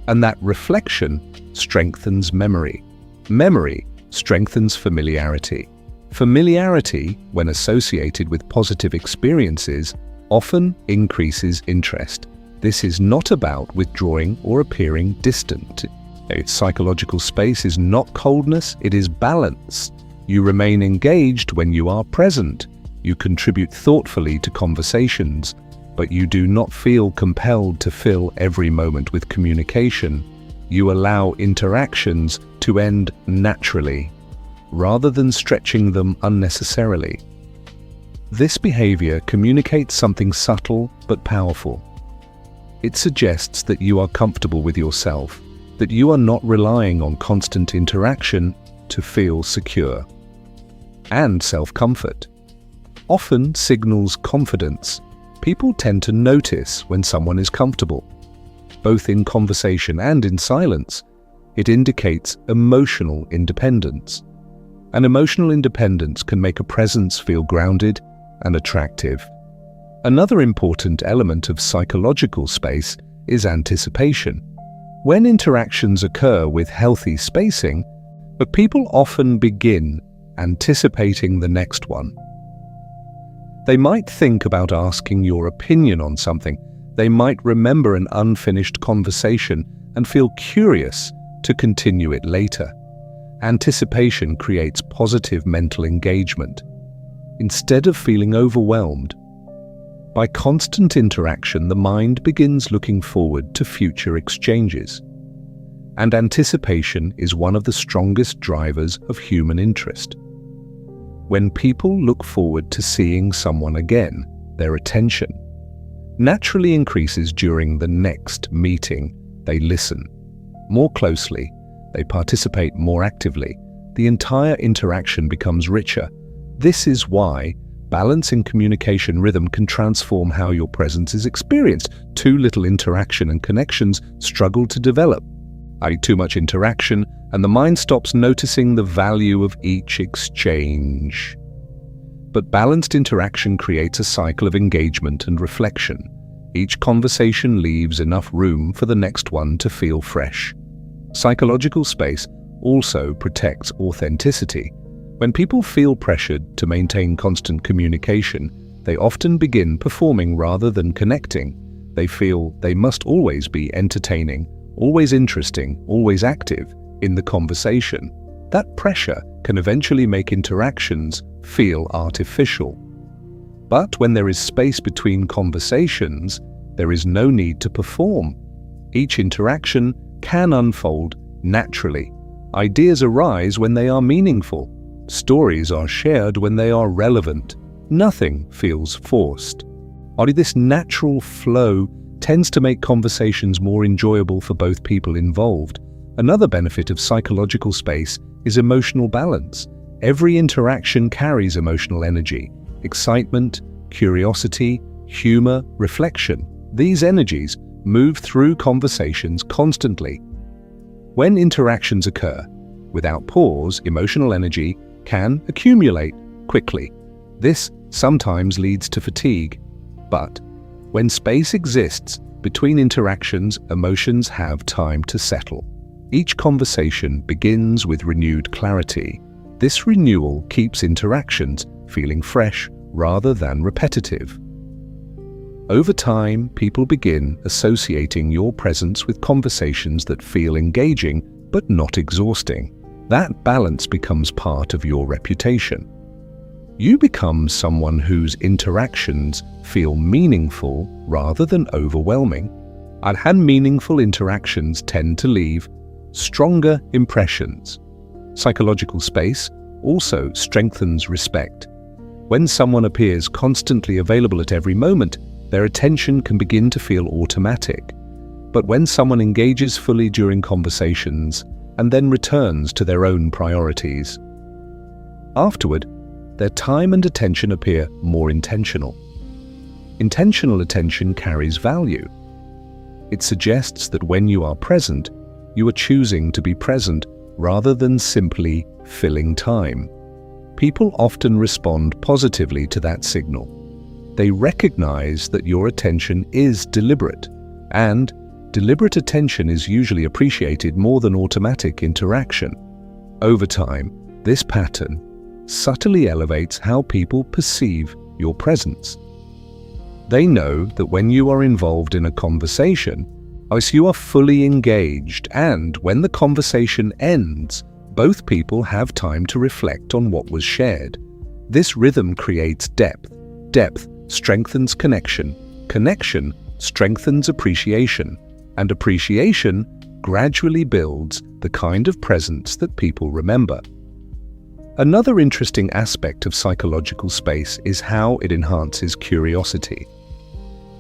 Speaker 1: and that reflection strengthens memory. Memory strengthens familiarity. Familiarity, when associated with positive experiences, often increases interest. This is not about withdrawing or appearing distant. Psychological space is not coldness, it is balance. You remain engaged when you are present. You contribute thoughtfully to conversations, but you do not feel compelled to fill every moment with communication. You allow interactions to end naturally, rather than stretching them unnecessarily. This behavior communicates something subtle but powerful. It suggests that you are comfortable with yourself, that you are not relying on constant interaction to feel secure. And self-comfort often signals confidence. People tend to notice when someone is comfortable. Both in conversation and in silence, it indicates emotional independence. And emotional independence can make a presence feel grounded and attractive. Another important element of psychological space is anticipation. When interactions occur with healthy spacing, but people often begin anticipating the next one. They might think about asking your opinion on something. They might remember an unfinished conversation and feel curious to continue it later. Anticipation creates positive mental engagement. Instead of feeling overwhelmed, by constant interaction, the mind begins looking forward to future exchanges. And anticipation is one of the strongest drivers of human interest. When people look forward to seeing someone again, their attention naturally increases during the next meeting. They listen more closely, they participate more actively. The entire interaction becomes richer. This is why balance in communication rhythm can transform how your presence is experienced. Too little interaction and connections struggle to develop. Too much interaction, and the mind stops noticing the value of each exchange. But balanced interaction creates a cycle of engagement and reflection. Each conversation leaves enough room for the next one to feel fresh. Psychological space also protects authenticity. When people feel pressured to maintain constant communication, they often begin performing rather than connecting. They feel they must always be entertaining, always interesting, always active in the conversation. That pressure can eventually make interactions feel artificial. But when there is space between conversations, there is no need to perform. Each interaction can unfold naturally. Ideas arise when they are meaningful. Stories are shared when they are relevant. Nothing feels forced. Only this natural flow tends to make conversations more enjoyable for both people involved. Another benefit of psychological space is emotional balance. Every interaction carries emotional energy, excitement, curiosity, humor, reflection. These energies move through conversations constantly. When interactions occur without pause, emotional energy can accumulate quickly. This sometimes leads to fatigue. But when space exists between interactions, emotions have time to settle. Each conversation begins with renewed clarity. This renewal keeps interactions feeling fresh rather than repetitive. Over time, people begin associating your presence with conversations that feel engaging but not exhausting. That balance becomes part of your reputation. You become someone whose interactions feel meaningful rather than overwhelming. And meaningful interactions tend to leave stronger impressions. Psychological space also strengthens respect. When someone appears constantly available at every moment, their attention can begin to feel automatic. But when someone engages fully during conversations and then returns to their own priorities, afterward, their time and attention appear more intentional. Intentional attention carries value. It suggests that when you are present, you are choosing to be present rather than simply filling time. People often respond positively to that signal. They recognize that your attention is deliberate, and deliberate attention is usually appreciated more than automatic interaction. Over time, this pattern subtly elevates how people perceive your presence. They know that when you are involved in a conversation, you are fully engaged, and when the conversation ends, both people have time to reflect on what was shared. This rhythm creates depth. Depth strengthens connection. Connection strengthens appreciation, and appreciation gradually builds the kind of presence that people remember. Another interesting aspect of psychological space is how it enhances curiosity.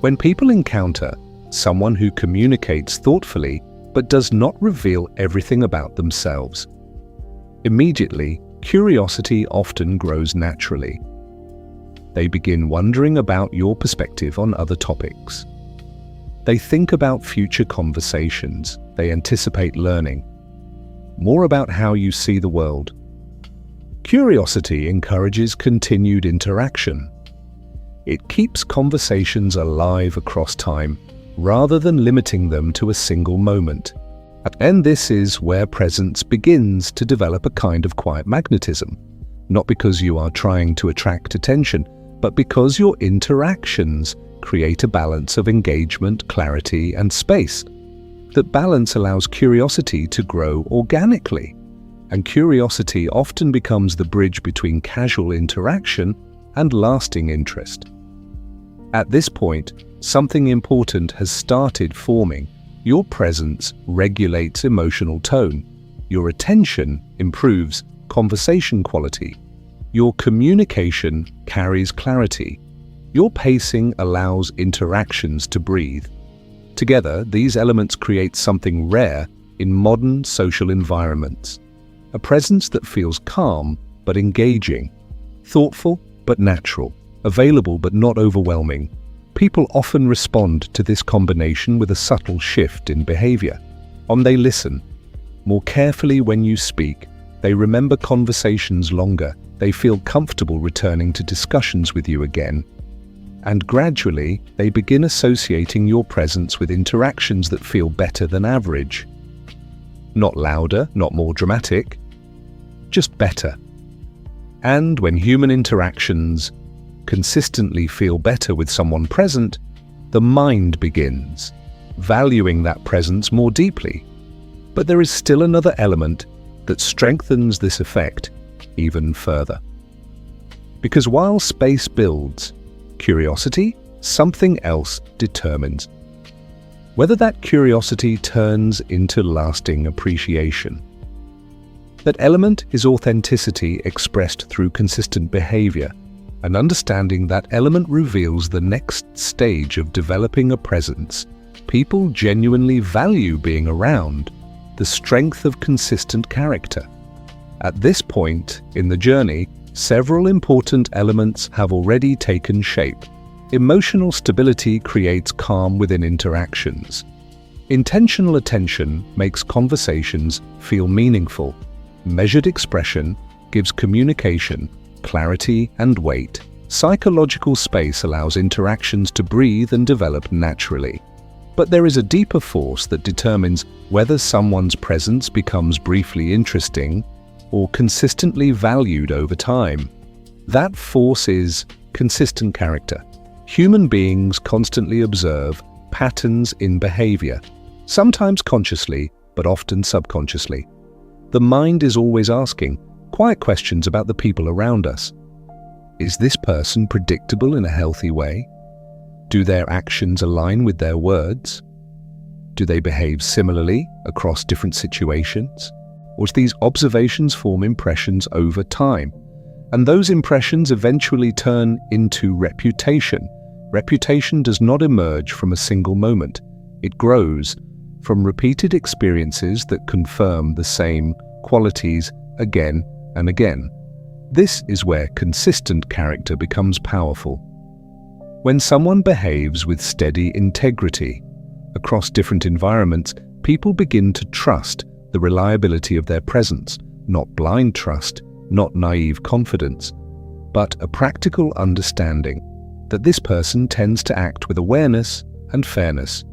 Speaker 1: When people encounter someone who communicates thoughtfully but does not reveal everything about themselves, immediately, curiosity often grows naturally. They begin wondering about your perspective on other topics. They think about future conversations. They anticipate learning more about how you see the world. Curiosity encourages continued interaction. It keeps conversations alive across time, rather than limiting them to a single moment. And this is where presence begins to develop a kind of quiet magnetism, not because you are trying to attract attention, but because your interactions create a balance of engagement, clarity, and space. That balance allows curiosity to grow organically, and curiosity often becomes the bridge between casual interaction and lasting interest. At this point, something important has started forming. Your presence regulates emotional tone. Your attention improves conversation quality. Your communication carries clarity. Your pacing allows interactions to breathe. Together, these elements create something rare in modern social environments. A presence that feels calm but engaging, thoughtful but natural, available but not overwhelming. People often respond to this combination with a subtle shift in behavior. They listen more carefully when you speak. They remember conversations longer. They feel comfortable returning to discussions with you again. And gradually, they begin associating your presence with interactions that feel better than average. Not louder, not more dramatic, just better. And when human interactions consistently feel better with someone present, the mind begins valuing that presence more deeply. But there is still another element that strengthens this effect even further. Because while space builds curiosity, something else determines whether that curiosity turns into lasting appreciation. That element is authenticity expressed through consistent behavior, and understanding that element reveals the next stage of developing a presence people genuinely value being around, the strength of consistent character. At this point in the journey, several important elements have already taken shape. Emotional stability creates calm within interactions. Intentional attention makes conversations feel meaningful. Measured expression gives communication clarity and weight. Psychological space allows interactions to breathe and develop naturally. But there is a deeper force that determines whether someone's presence becomes briefly interesting or consistently valued over time. That force is consistent character. Human beings constantly observe patterns in behavior, sometimes consciously, but often subconsciously. The mind is always asking quiet questions about the people around us. Is this person predictable in a healthy way? Do their actions align with their words? Do they behave similarly across different situations? Or do these observations form impressions over time? And those impressions eventually turn into reputation. Reputation does not emerge from a single moment. It grows from repeated experiences that confirm the same qualities again and again. This is where consistent character becomes powerful. When someone behaves with steady integrity across different environments, people begin to trust the reliability of their presence, not blind trust, not naive confidence, but a practical understanding that this person tends to act with awareness and fairness.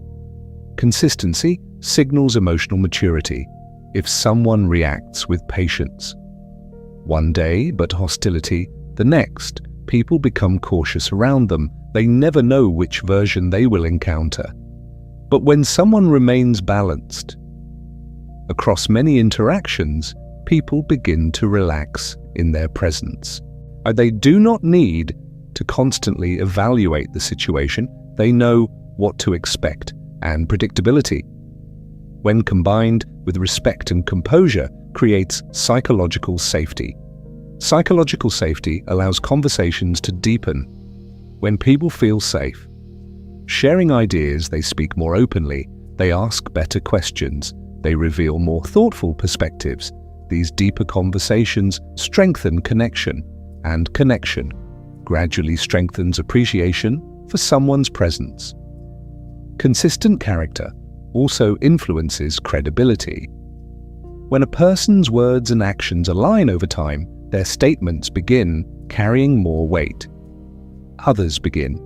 Speaker 1: Consistency signals emotional maturity. If someone reacts with patience one day, but hostility the next, people become cautious around them. They never know which version they will encounter. But when someone remains balanced across many interactions, people begin to relax in their presence. They do not need to constantly evaluate the situation. They know what to expect, and predictability, when combined with respect and composure, creates psychological safety. Psychological safety allows conversations to deepen. When people feel safe, sharing ideas, they speak more openly, they ask better questions, they reveal more thoughtful perspectives. These deeper conversations strengthen connection, and connection gradually strengthens appreciation for someone's presence. Consistent character also influences credibility. When a person's words and actions align over time, their statements begin carrying more weight. Others begin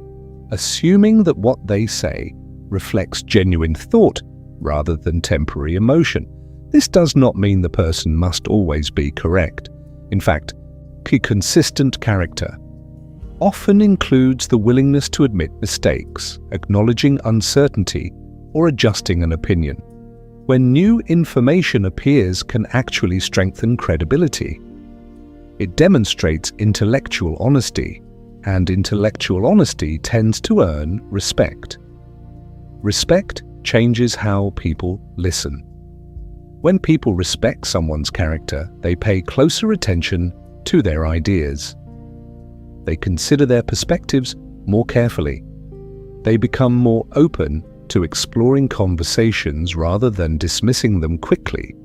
Speaker 1: assuming that what they say reflects genuine thought rather than temporary emotion. This does not mean the person must always be correct. In fact, consistent character often includes the willingness to admit mistakes, acknowledging uncertainty, or adjusting an opinion. When new information appears can actually strengthen credibility. It demonstrates intellectual honesty, and intellectual honesty tends to earn respect. Respect changes how people listen. When people respect someone's character, they pay closer attention to their ideas. They consider their perspectives more carefully. They become more open to exploring conversations rather than dismissing them quickly.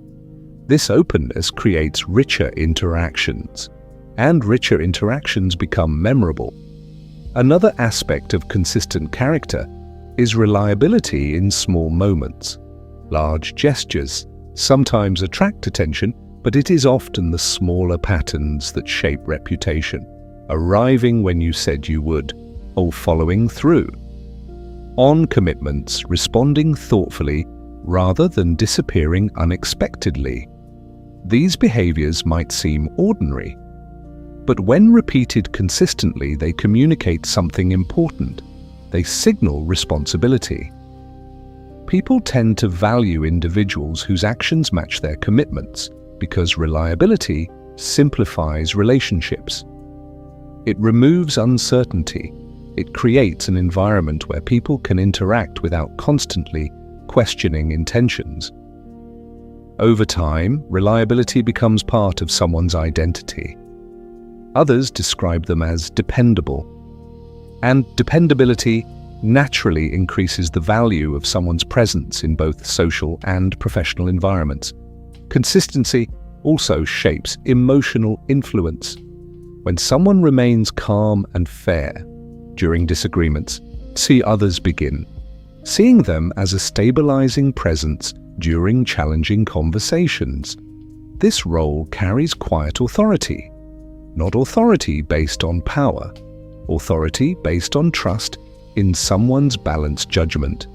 Speaker 1: This openness creates richer interactions, and richer interactions become memorable. Another aspect of consistent character is reliability in small moments. Large gestures sometimes attract attention, but it is often the smaller patterns that shape reputation. Arriving when you said you would, or following through on commitments, responding thoughtfully rather than disappearing unexpectedly. These behaviors might seem ordinary, but when repeated consistently, they communicate something important. They signal responsibility. People tend to value individuals whose actions match their commitments, because reliability simplifies relationships. It removes uncertainty. It creates an environment where people can interact without constantly questioning intentions. Over time, reliability becomes part of someone's identity. Others describe them as dependable. And dependability naturally increases the value of someone's presence in both social and professional environments. Consistency also shapes emotional influence. When someone remains calm and fair during disagreements, see others begin seeing them as a stabilizing presence during challenging conversations. This role carries quiet authority, not authority based on power, authority based on trust in someone's balanced judgment.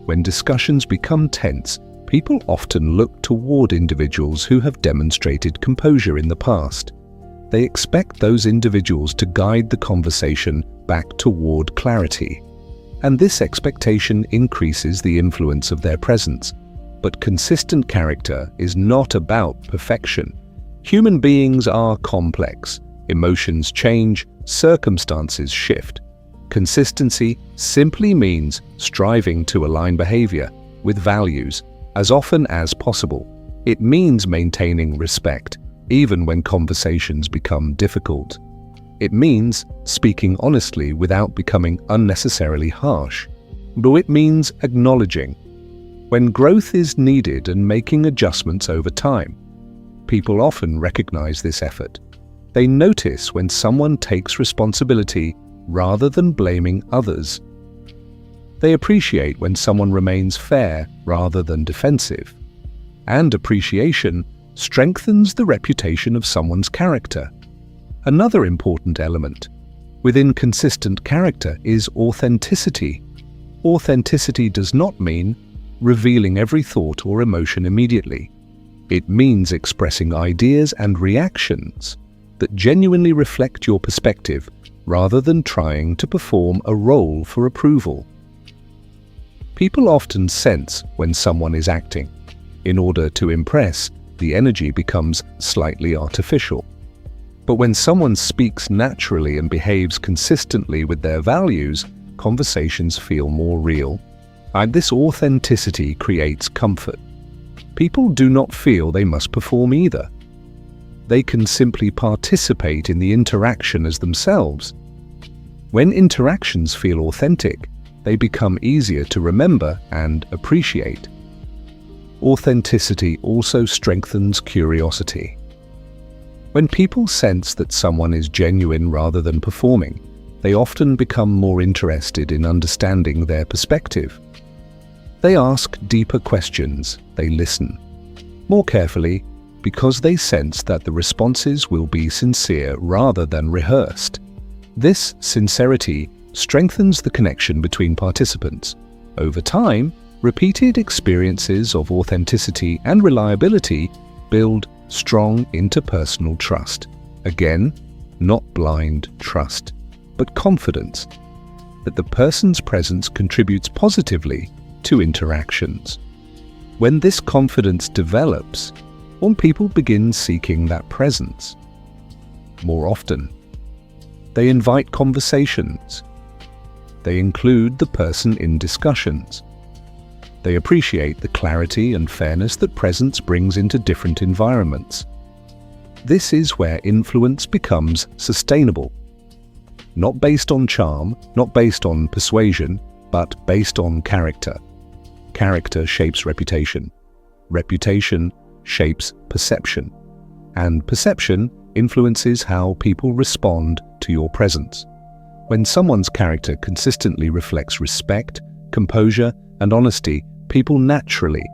Speaker 1: When discussions become tense, people often look toward individuals who have demonstrated composure in the past. They expect those individuals to guide the conversation back toward clarity. And this expectation increases the influence of their presence. But consistent character is not about perfection. Human beings are complex. Emotions change, circumstances shift. Consistency simply means striving to align behavior with values as often as possible. It means maintaining respect, even when conversations become difficult. It means speaking honestly without becoming unnecessarily harsh. But it means acknowledging when growth is needed and making adjustments over time. People often recognize this effort. They notice when someone takes responsibility rather than blaming others. They appreciate when someone remains fair rather than defensive. And appreciation strengthens the reputation of someone's character. Another important element within consistent character is authenticity. Authenticity does not mean revealing every thought or emotion immediately. It means expressing ideas and reactions that genuinely reflect your perspective rather than trying to perform a role for approval. People often sense when someone is acting. In order to impress, the energy becomes slightly artificial. But when someone speaks naturally and behaves consistently with their values, conversations feel more real. And this authenticity creates comfort. People do not feel they must perform either. They can simply participate in the interaction as themselves. When interactions feel authentic, they become easier to remember and appreciate. Authenticity also strengthens curiosity. When people sense that someone is genuine rather than performing, they often become more interested in understanding their perspective. They ask deeper questions, they listen more carefully because they sense that the responses will be sincere rather than rehearsed. This sincerity strengthens the connection between participants. Over time, repeated experiences of authenticity and reliability build strong interpersonal trust. Again, not blind trust, but confidence that the person's presence contributes positively to interactions. When this confidence develops, all people begin seeking that presence. More often, they invite conversations. They include the person in discussions. They appreciate the clarity and fairness that presence brings into different environments. This is where influence becomes sustainable. Not based on charm, not based on persuasion, but based on character. Character shapes reputation. Reputation shapes perception. And perception influences how people respond to your presence. When someone's character consistently reflects respect, composure, and honesty, people naturally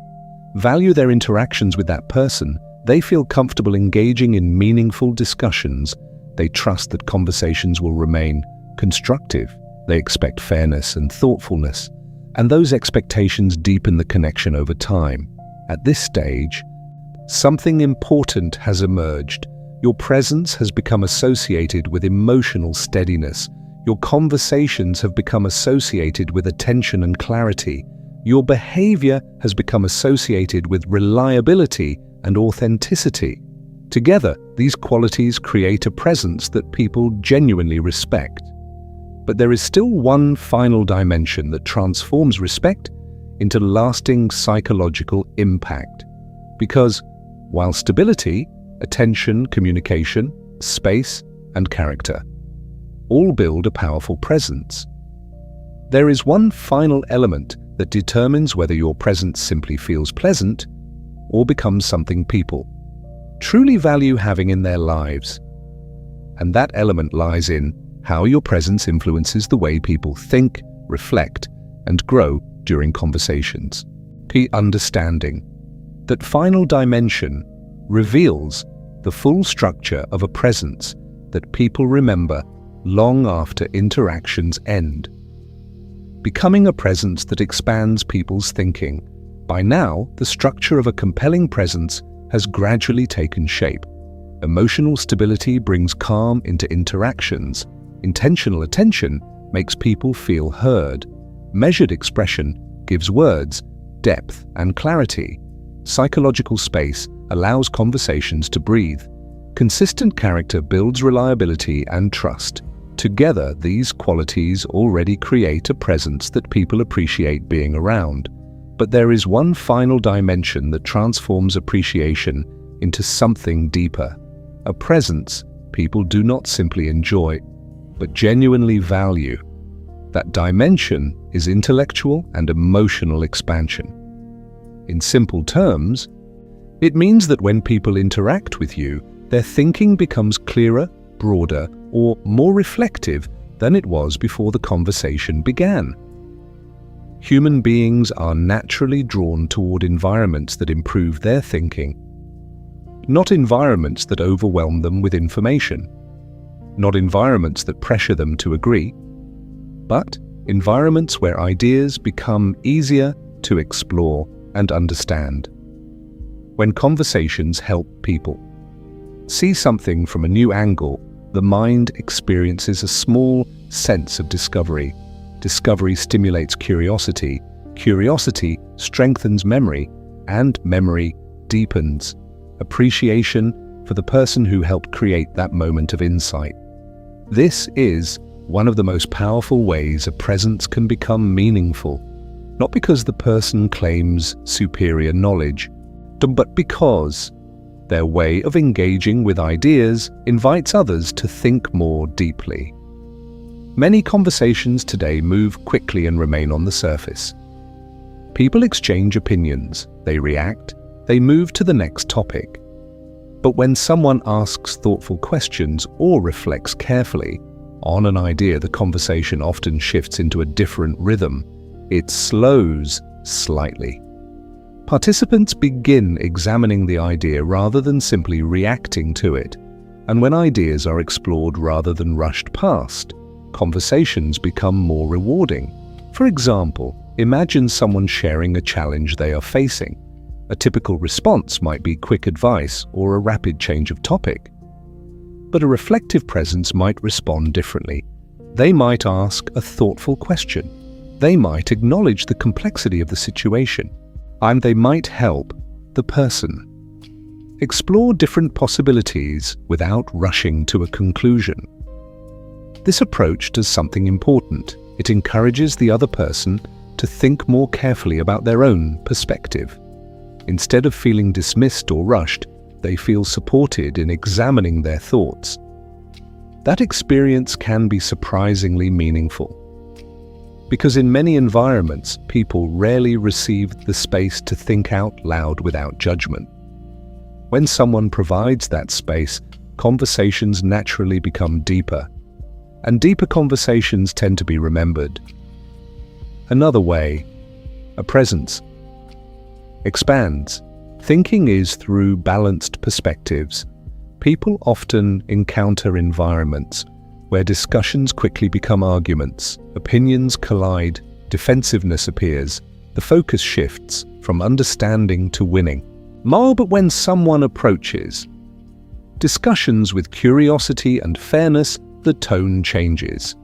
Speaker 1: value their interactions with that person. They feel comfortable engaging in meaningful discussions. They trust that conversations will remain constructive. They expect fairness and thoughtfulness, and those expectations deepen the connection over time. At this stage, something important has emerged. Your presence has become associated with emotional steadiness. Your conversations have become associated with attention and clarity. Your behavior has become associated with reliability and authenticity. Together, these qualities create a presence that people genuinely respect. But there is still one final dimension that transforms respect into lasting psychological impact. Because while stability, attention, communication, space, and character all build a powerful presence, there is one final element that determines whether your presence simply feels pleasant or becomes something people truly value having in their lives. And that element lies in how your presence influences the way people think, reflect, and grow during conversations. The understanding that final dimension reveals the full structure of a presence that people remember long after interactions end, becoming a presence that expands people's thinking. By now, the structure of a compelling presence has gradually taken shape. Emotional stability brings calm into interactions. Intentional attention makes people feel heard. Measured expression gives words depth and clarity. Psychological space allows conversations to breathe. Consistent character builds reliability and trust. Together, these qualities already create a presence that people appreciate being around. But there is one final dimension that transforms appreciation into something deeper. A presence people do not simply enjoy, but genuinely value. That dimension is intellectual and emotional expansion. In simple terms, it means that when people interact with you, their thinking becomes clearer, broader, or more reflective than it was before the conversation began. Human beings are naturally drawn toward environments that improve their thinking, not environments that overwhelm them with information, not environments that pressure them to agree, but environments where ideas become easier to explore and understand. When conversations help people see something from a new angle, the mind experiences a small sense of discovery. Discovery stimulates curiosity. Curiosity strengthens memory, and memory deepens appreciation for the person who helped create that moment of insight. This is one of the most powerful ways a presence can become meaningful, not because the person claims superior knowledge, but because their way of engaging with ideas invites others to think more deeply. Many conversations today move quickly and remain on the surface. People exchange opinions, they react, they move to the next topic. But when someone asks thoughtful questions or reflects carefully on an idea, the conversation often shifts into a different rhythm. It slows slightly. Participants begin examining the idea rather than simply reacting to it. And when ideas are explored rather than rushed past, conversations become more rewarding. For example, imagine someone sharing a challenge they are facing. A typical response might be quick advice or a rapid change of topic. But a reflective presence might respond differently. They might ask a thoughtful question. They might acknowledge the complexity of the situation, and they might help the person explore different possibilities without rushing to a conclusion. This approach does something important. It encourages the other person to think more carefully about their own perspective. Instead of feeling dismissed or rushed, they feel supported in examining their thoughts. That experience can be surprisingly meaningful, because in many environments, people rarely receive the space to think out loud without judgment. When someone provides that space, conversations naturally become deeper, and deeper conversations tend to be remembered. Another way a presence expands thinking is through balanced perspectives. People often encounter environments where discussions quickly become arguments, opinions collide, defensiveness appears, the focus shifts from understanding to winning. But when someone approaches discussions with curiosity and fairness, the tone changes.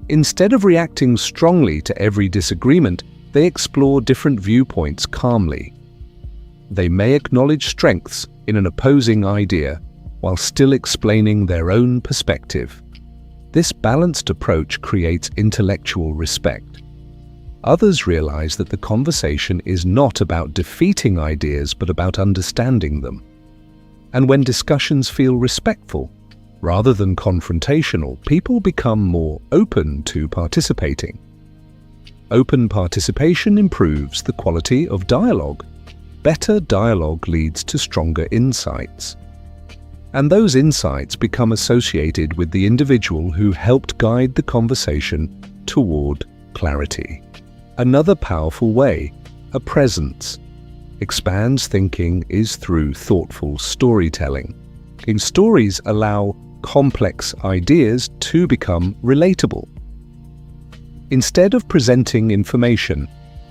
Speaker 1: Instead of reacting strongly to every disagreement, they explore different viewpoints calmly. they may acknowledge strengths in an opposing idea while still explaining their own perspective. This balanced approach creates intellectual respect. Others realize that the conversation is not about defeating ideas but about understanding them. And when discussions feel respectful, rather than confrontational, people become more open to participating. Open participation improves the quality of dialogue. Better dialogue leads to stronger insights. And those insights become associated with the individual who helped guide the conversation toward clarity. Another powerful way, a presence, expands thinking is through thoughtful storytelling. Stories allow complex ideas to become relatable. Instead of presenting information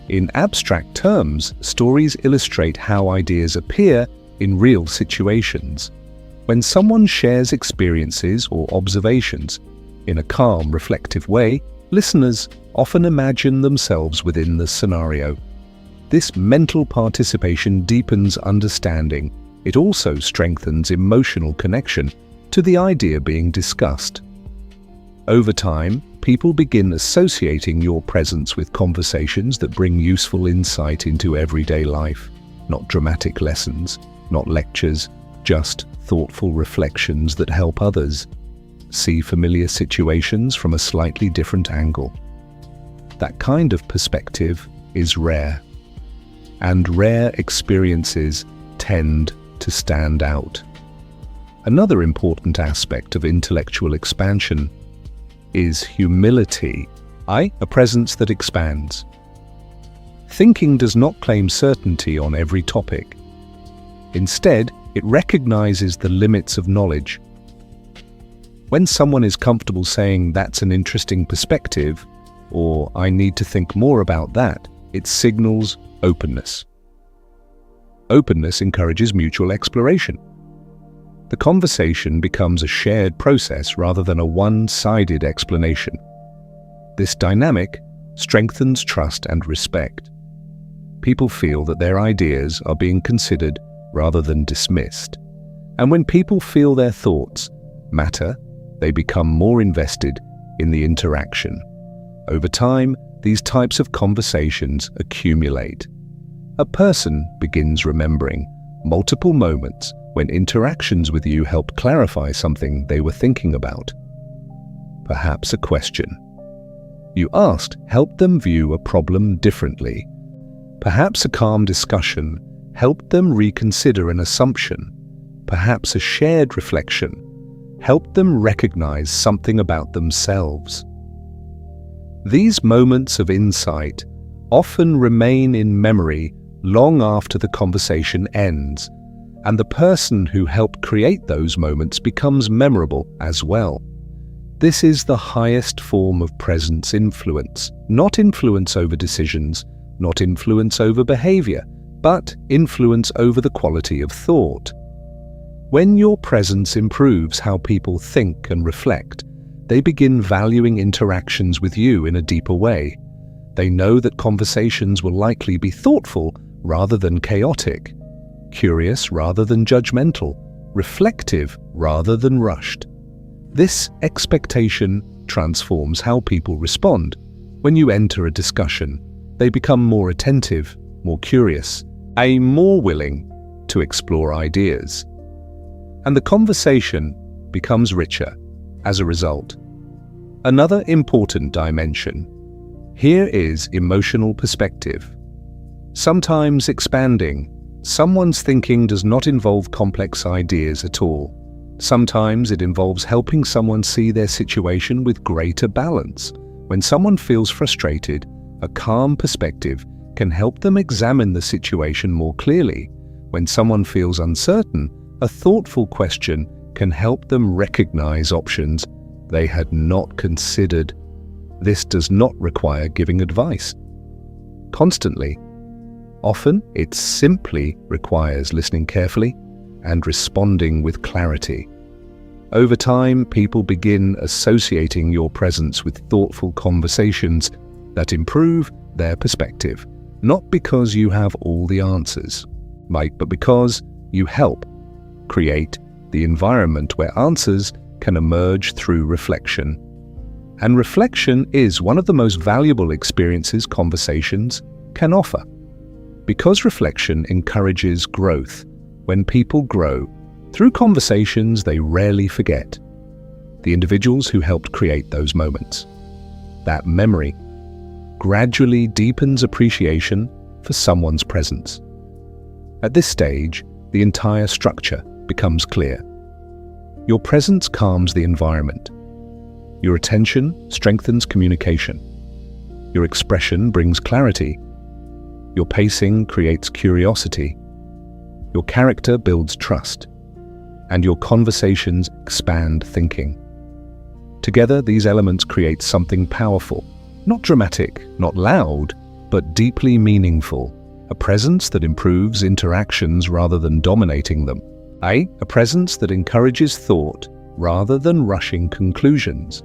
Speaker 1: in abstract terms, stories illustrate how ideas appear in real situations. When someone shares experiences or observations in a calm, reflective way, listeners often imagine themselves within the scenario. This mental participation deepens understanding. It also strengthens emotional connection to the idea being discussed. Over time, people begin associating your presence with conversations that bring useful insight into everyday life, not dramatic lessons, not lectures, just thoughtful reflections that help others see familiar situations from a slightly different angle. That kind of perspective is rare, and rare experiences tend to stand out. Another important aspect of intellectual expansion is humility, a presence that expands. Thinking does not claim certainty on every topic. Instead, it recognizes the limits of knowledge. When someone is comfortable saying, "That's an interesting perspective," or "I need to think more about that," it signals openness. Openness encourages mutual exploration. The conversation becomes a shared process rather than a one-sided explanation. This dynamic strengthens trust and respect. People feel that their ideas are being considered rather than dismissed. And when people feel their thoughts matter, they become more invested in the interaction. Over time, these types of conversations accumulate. A person begins remembering multiple moments when interactions with you helped clarify something they were thinking about. Perhaps a question you asked helped them view a problem differently. Perhaps a calm discussion helped them reconsider an assumption. Perhaps a shared reflection helped them recognize something about themselves. These moments of insight often remain in memory long after the conversation ends, and the person who helped create those moments becomes memorable as well. This is the highest form of presence influence, not influence over decisions, not influence over behavior, but influence over the quality of thought. When your presence improves how people think and reflect, they begin valuing interactions with you in a deeper way. They know that conversations will likely be thoughtful rather than chaotic, curious rather than judgmental, reflective rather than rushed. This expectation transforms how people respond. When you enter a discussion, they become more attentive, more curious, and more willing to explore ideas. And the conversation becomes richer as a result. Another important dimension here is emotional perspective. Sometimes expanding someone's thinking does not involve complex ideas at all. Sometimes it involves helping someone see their situation with greater balance. When someone feels frustrated, a calm perspective can help them examine the situation more clearly. When someone feels uncertain, a thoughtful question can help them recognize options they had not considered. This does not require giving advice constantly. Often, it simply requires listening carefully and responding with clarity. Over time, people begin associating your presence with thoughtful conversations that improve their perspective, not because you have all the answers, but because you help create the environment where answers can emerge through reflection. And reflection is one of the most valuable experiences conversations can offer. Because reflection encourages growth. When people grow, through conversations they rarely forget the individuals who helped create those moments. That memory gradually deepens appreciation for someone's presence. At this stage, the entire structure becomes clear. Your presence calms the environment. Your attention strengthens communication. Your expression brings clarity. Your pacing creates curiosity. Your character builds trust. And your conversations expand thinking. Together, these elements create something powerful, not dramatic, not loud, but deeply meaningful. A presence that improves interactions rather than dominating them. A presence that encourages thought rather than rushing conclusions.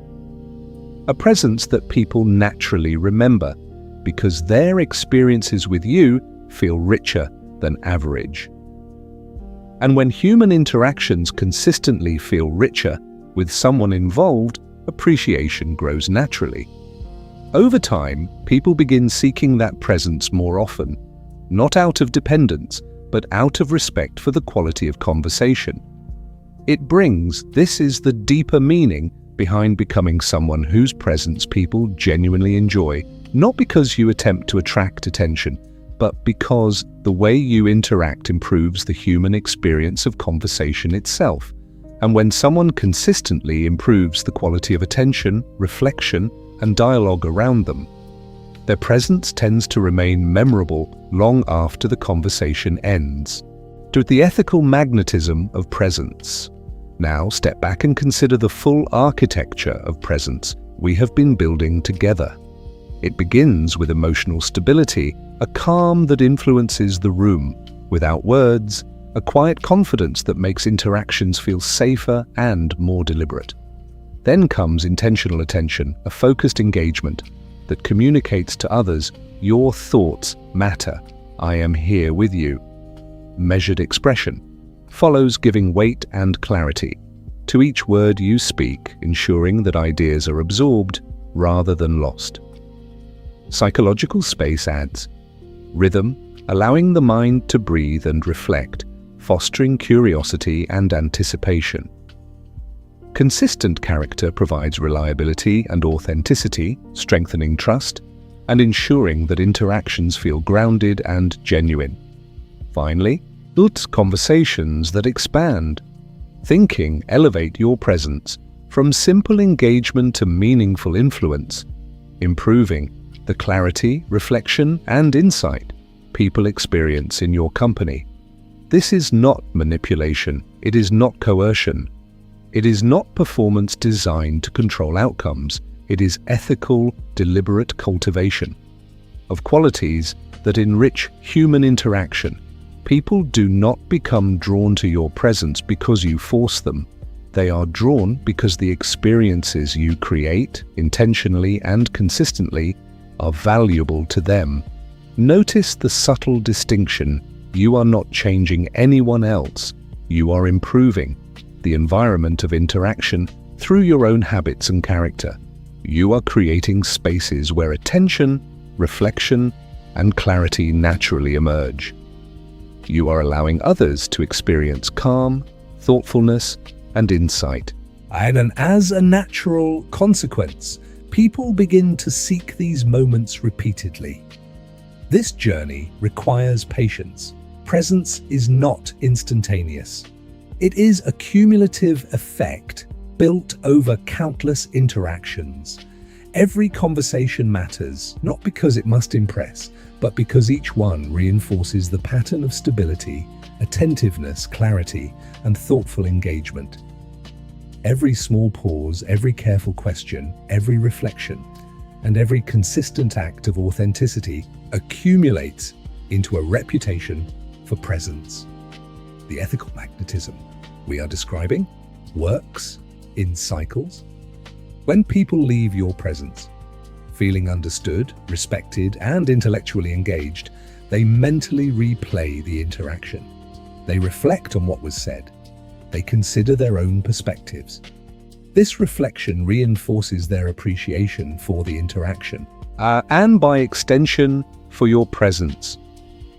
Speaker 1: A presence that people naturally remember because their experiences with you feel richer than average. And when human interactions consistently feel richer with someone involved, appreciation grows naturally. Over time, people begin seeking that presence more often, not out of dependence, but out of respect for the quality of conversation. This is the deeper meaning behind becoming someone whose presence people genuinely enjoy, not because you attempt to attract attention, but because the way you interact improves the human experience of conversation itself. And when someone consistently improves the quality of attention, reflection, and dialogue around them, their presence tends to remain memorable long after the conversation ends. To the ethical magnetism of presence. Now step back and consider the full architecture of presence we have been building together. It begins with emotional stability, a calm that influences the room, without words, a quiet confidence that makes interactions feel safer and more deliberate. Then comes intentional attention, a focused engagement that communicates to others, your thoughts matter, I am here with you. Measured expression follows, giving weight and clarity to each word you speak, ensuring that ideas are absorbed rather than lost. Psychological space adds rhythm, allowing the mind to breathe and reflect, fostering curiosity and anticipation. Consistent character provides reliability and authenticity, strengthening trust, and ensuring that interactions feel grounded and genuine. Finally, build conversations that expand. Thinking elevate your presence from simple engagement to meaningful influence, improving the clarity, reflection, and insight people experience in your company. This is not manipulation. It is not coercion. It is not performance designed to control outcomes. It is ethical, deliberate cultivation of qualities that enrich human interaction. People do not become drawn to your presence because you force them. They are drawn because the experiences you create, intentionally and consistently, are valuable to them. Notice the subtle distinction. You are not changing anyone else. You are improving the environment of interaction through your own habits and character. You are creating spaces where attention, reflection, and clarity naturally emerge. You are allowing others to experience calm, thoughtfulness, and insight. And as a natural consequence, people begin to seek these moments repeatedly. This journey requires patience. Presence is not instantaneous. It is a cumulative effect built over countless interactions. Every conversation matters, not because it must impress, but because each one reinforces the pattern of stability, attentiveness, clarity, and thoughtful engagement. Every small pause, every careful question, every reflection, and every consistent act of authenticity accumulates into a reputation for presence. The ethical magnetism we are describing works in cycles. When people leave your presence, feeling understood, respected, and intellectually engaged, They mentally replay the interaction. They reflect on what was said. They consider their own perspectives. This reflection reinforces their appreciation for the interaction, and by extension, for your presence.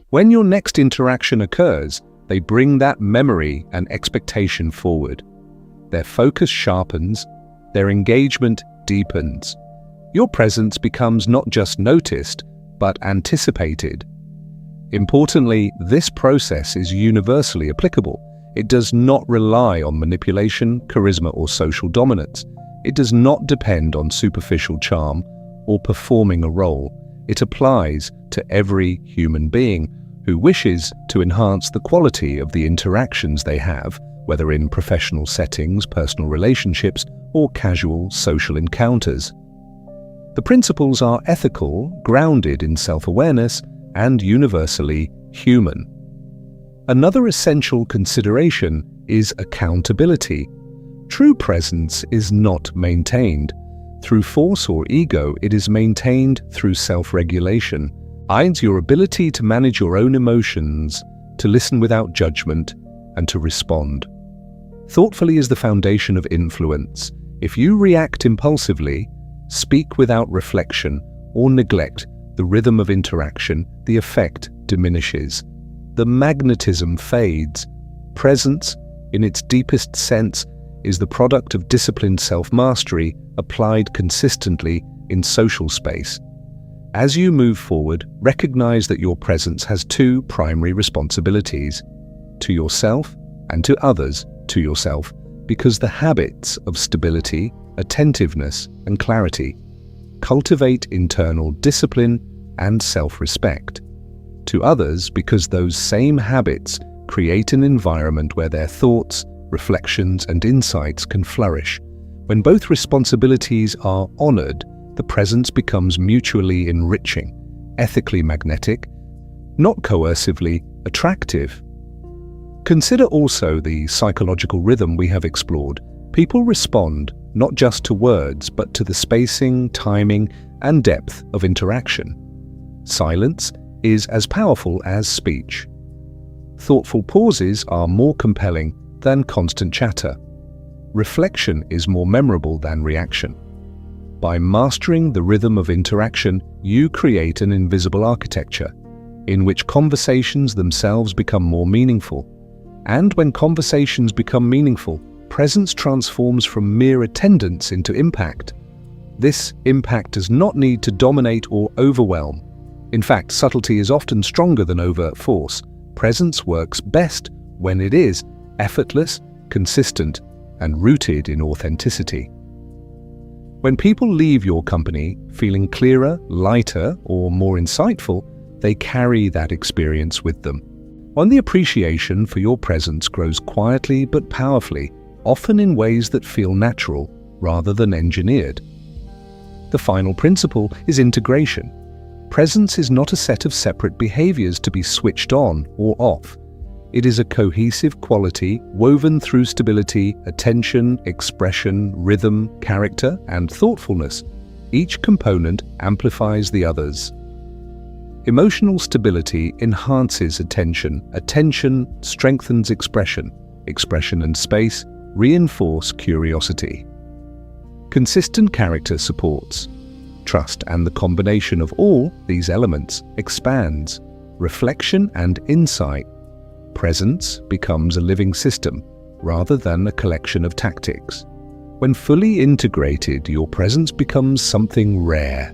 Speaker 1: When your next interaction occurs, they bring that memory and expectation forward. Their focus sharpens, their engagement deepens. Your presence becomes not just noticed, but anticipated. Importantly, this process is universally applicable. It does not rely on manipulation, charisma, or social dominance. It does not depend on superficial charm or performing a role. It applies to every human being who wishes to enhance the quality of the interactions they have, whether in professional settings, personal relationships, or casual social encounters. The principles are ethical, grounded in self-awareness, and universally human. Another essential consideration is accountability. True presence is not maintained through force or ego. It is maintained through self-regulation. Aids your ability to manage your own emotions, to listen without judgment, and to respond. Thoughtfully is the foundation of influence. If you react impulsively, speak without reflection, or neglect the rhythm of interaction, the effect diminishes. The magnetism fades. Presence, in its deepest sense, is the product of disciplined self-mastery applied consistently in social space. As you move forward, recognize that your presence has two primary responsibilities: to yourself and to others. To yourself, because the habits of stability, attentiveness, and clarity cultivate internal discipline and self-respect. To others, because those same habits create an environment where their thoughts, reflections, and insights can flourish. When both responsibilities are honored, the presence becomes mutually enriching, ethically magnetic, not coercively attractive. Consider also the psychological rhythm we have explored. People respond not just to words, but to the spacing, timing, and depth of interaction. Silence is as powerful as speech. Thoughtful pauses are more compelling than constant chatter. Reflection is more memorable than reaction. By mastering the rhythm of interaction, you create an invisible architecture in which conversations themselves become more meaningful. And when conversations become meaningful, presence transforms from mere attendance into impact. This impact does not need to dominate or overwhelm. In fact, subtlety is often stronger than overt force. Presence works best when it is effortless, consistent, and rooted in authenticity. When people leave your company feeling clearer, lighter, or more insightful, they carry that experience with them. When the appreciation for your presence grows quietly but powerfully, often in ways that feel natural rather than engineered. The final principle is integration. Presence is not a set of separate behaviors to be switched on or off. It is a cohesive quality woven through stability, attention, expression, rhythm, character, and thoughtfulness. Each component amplifies the others. Emotional stability enhances attention. Attention strengthens expression. Expression and space reinforce curiosity. Consistent character supports trust, and the combination of all these elements expands reflection and insight. Presence becomes a living system rather than a collection of tactics. When fully integrated, your presence becomes something rare.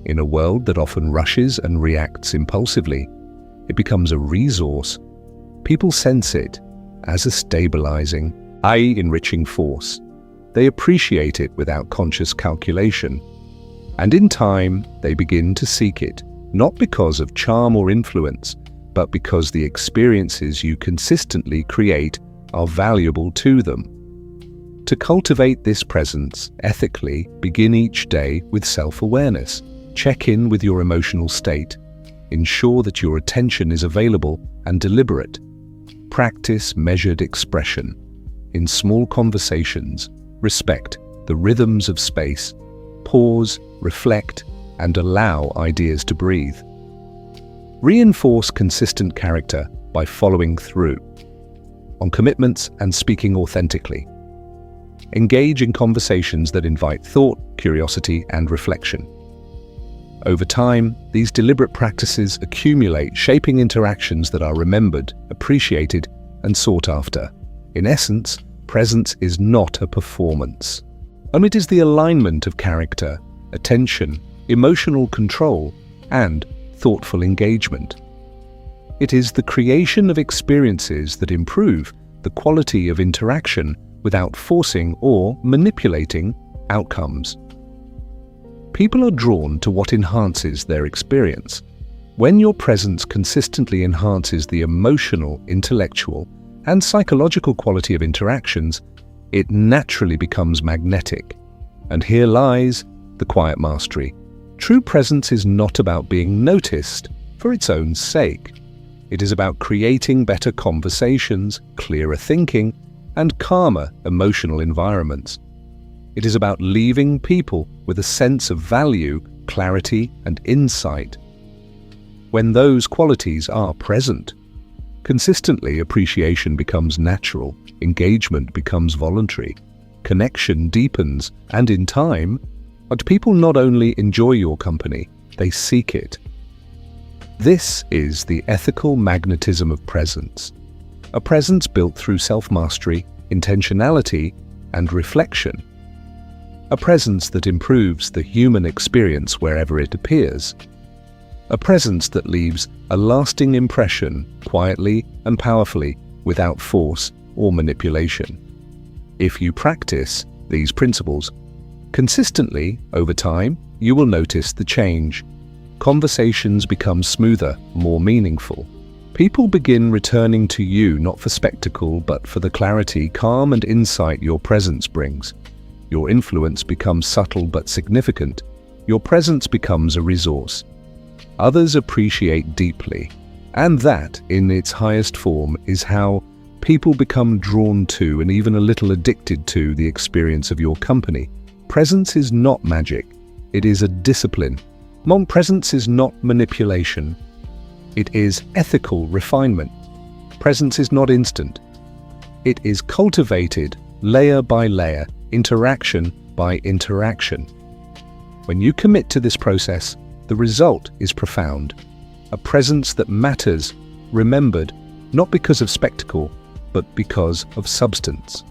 Speaker 1: In a world that often rushes and reacts impulsively, it becomes a resource. People sense it as a stabilizing, enriching force. They appreciate it without conscious calculation. And in time, they begin to seek it, not because of charm or influence, but because the experiences you consistently create are valuable to them. To cultivate this presence ethically, begin each day with self-awareness. Check in with your emotional state. Ensure that your attention is available and deliberate. Practice measured expression. In small conversations, respect the rhythms of space. Pause, reflect, and allow ideas to breathe. Reinforce consistent character by following through on commitments and speaking authentically. Engage in conversations that invite thought, curiosity, and reflection. Over time, these deliberate practices accumulate, shaping interactions that are remembered, appreciated, and sought after. In essence, presence is not a performance. It is the alignment of character, attention, emotional control, and thoughtful engagement. It is the creation of experiences that improve the quality of interaction without forcing or manipulating outcomes. People are drawn to what enhances their experience. When your presence consistently enhances the emotional, intellectual, and psychological quality of interactions, it naturally becomes magnetic. And here lies the quiet mastery. True presence is not about being noticed for its own sake. It is about creating better conversations, clearer thinking, and calmer emotional environments. It is about leaving people with a sense of value, clarity, and insight. When those qualities are present, consistently appreciation becomes natural, engagement becomes voluntary, connection deepens, and in time, people not only enjoy your company, they seek it. This is the ethical magnetism of presence, a presence built through self-mastery, intentionality, and reflection. A presence that improves the human experience wherever it appears. A presence that leaves a lasting impression quietly and powerfully without force or manipulation. If you practice these principles consistently over time, you will notice the change. Conversations become smoother, more meaningful. People begin returning to you not for spectacle, but for the clarity, calm, and insight your presence brings. Your influence becomes subtle but significant. Your presence becomes a resource others appreciate deeply. And that, in its highest form, is how people become drawn to and even a little addicted to the experience of your company. Presence is not magic. It is a discipline. Presence is not manipulation. It is ethical refinement. Presence is not instant. It is cultivated layer by layer, interaction by interaction. When you commit to this process, the result is profound. A presence that matters, remembered, not because of spectacle, but because of substance.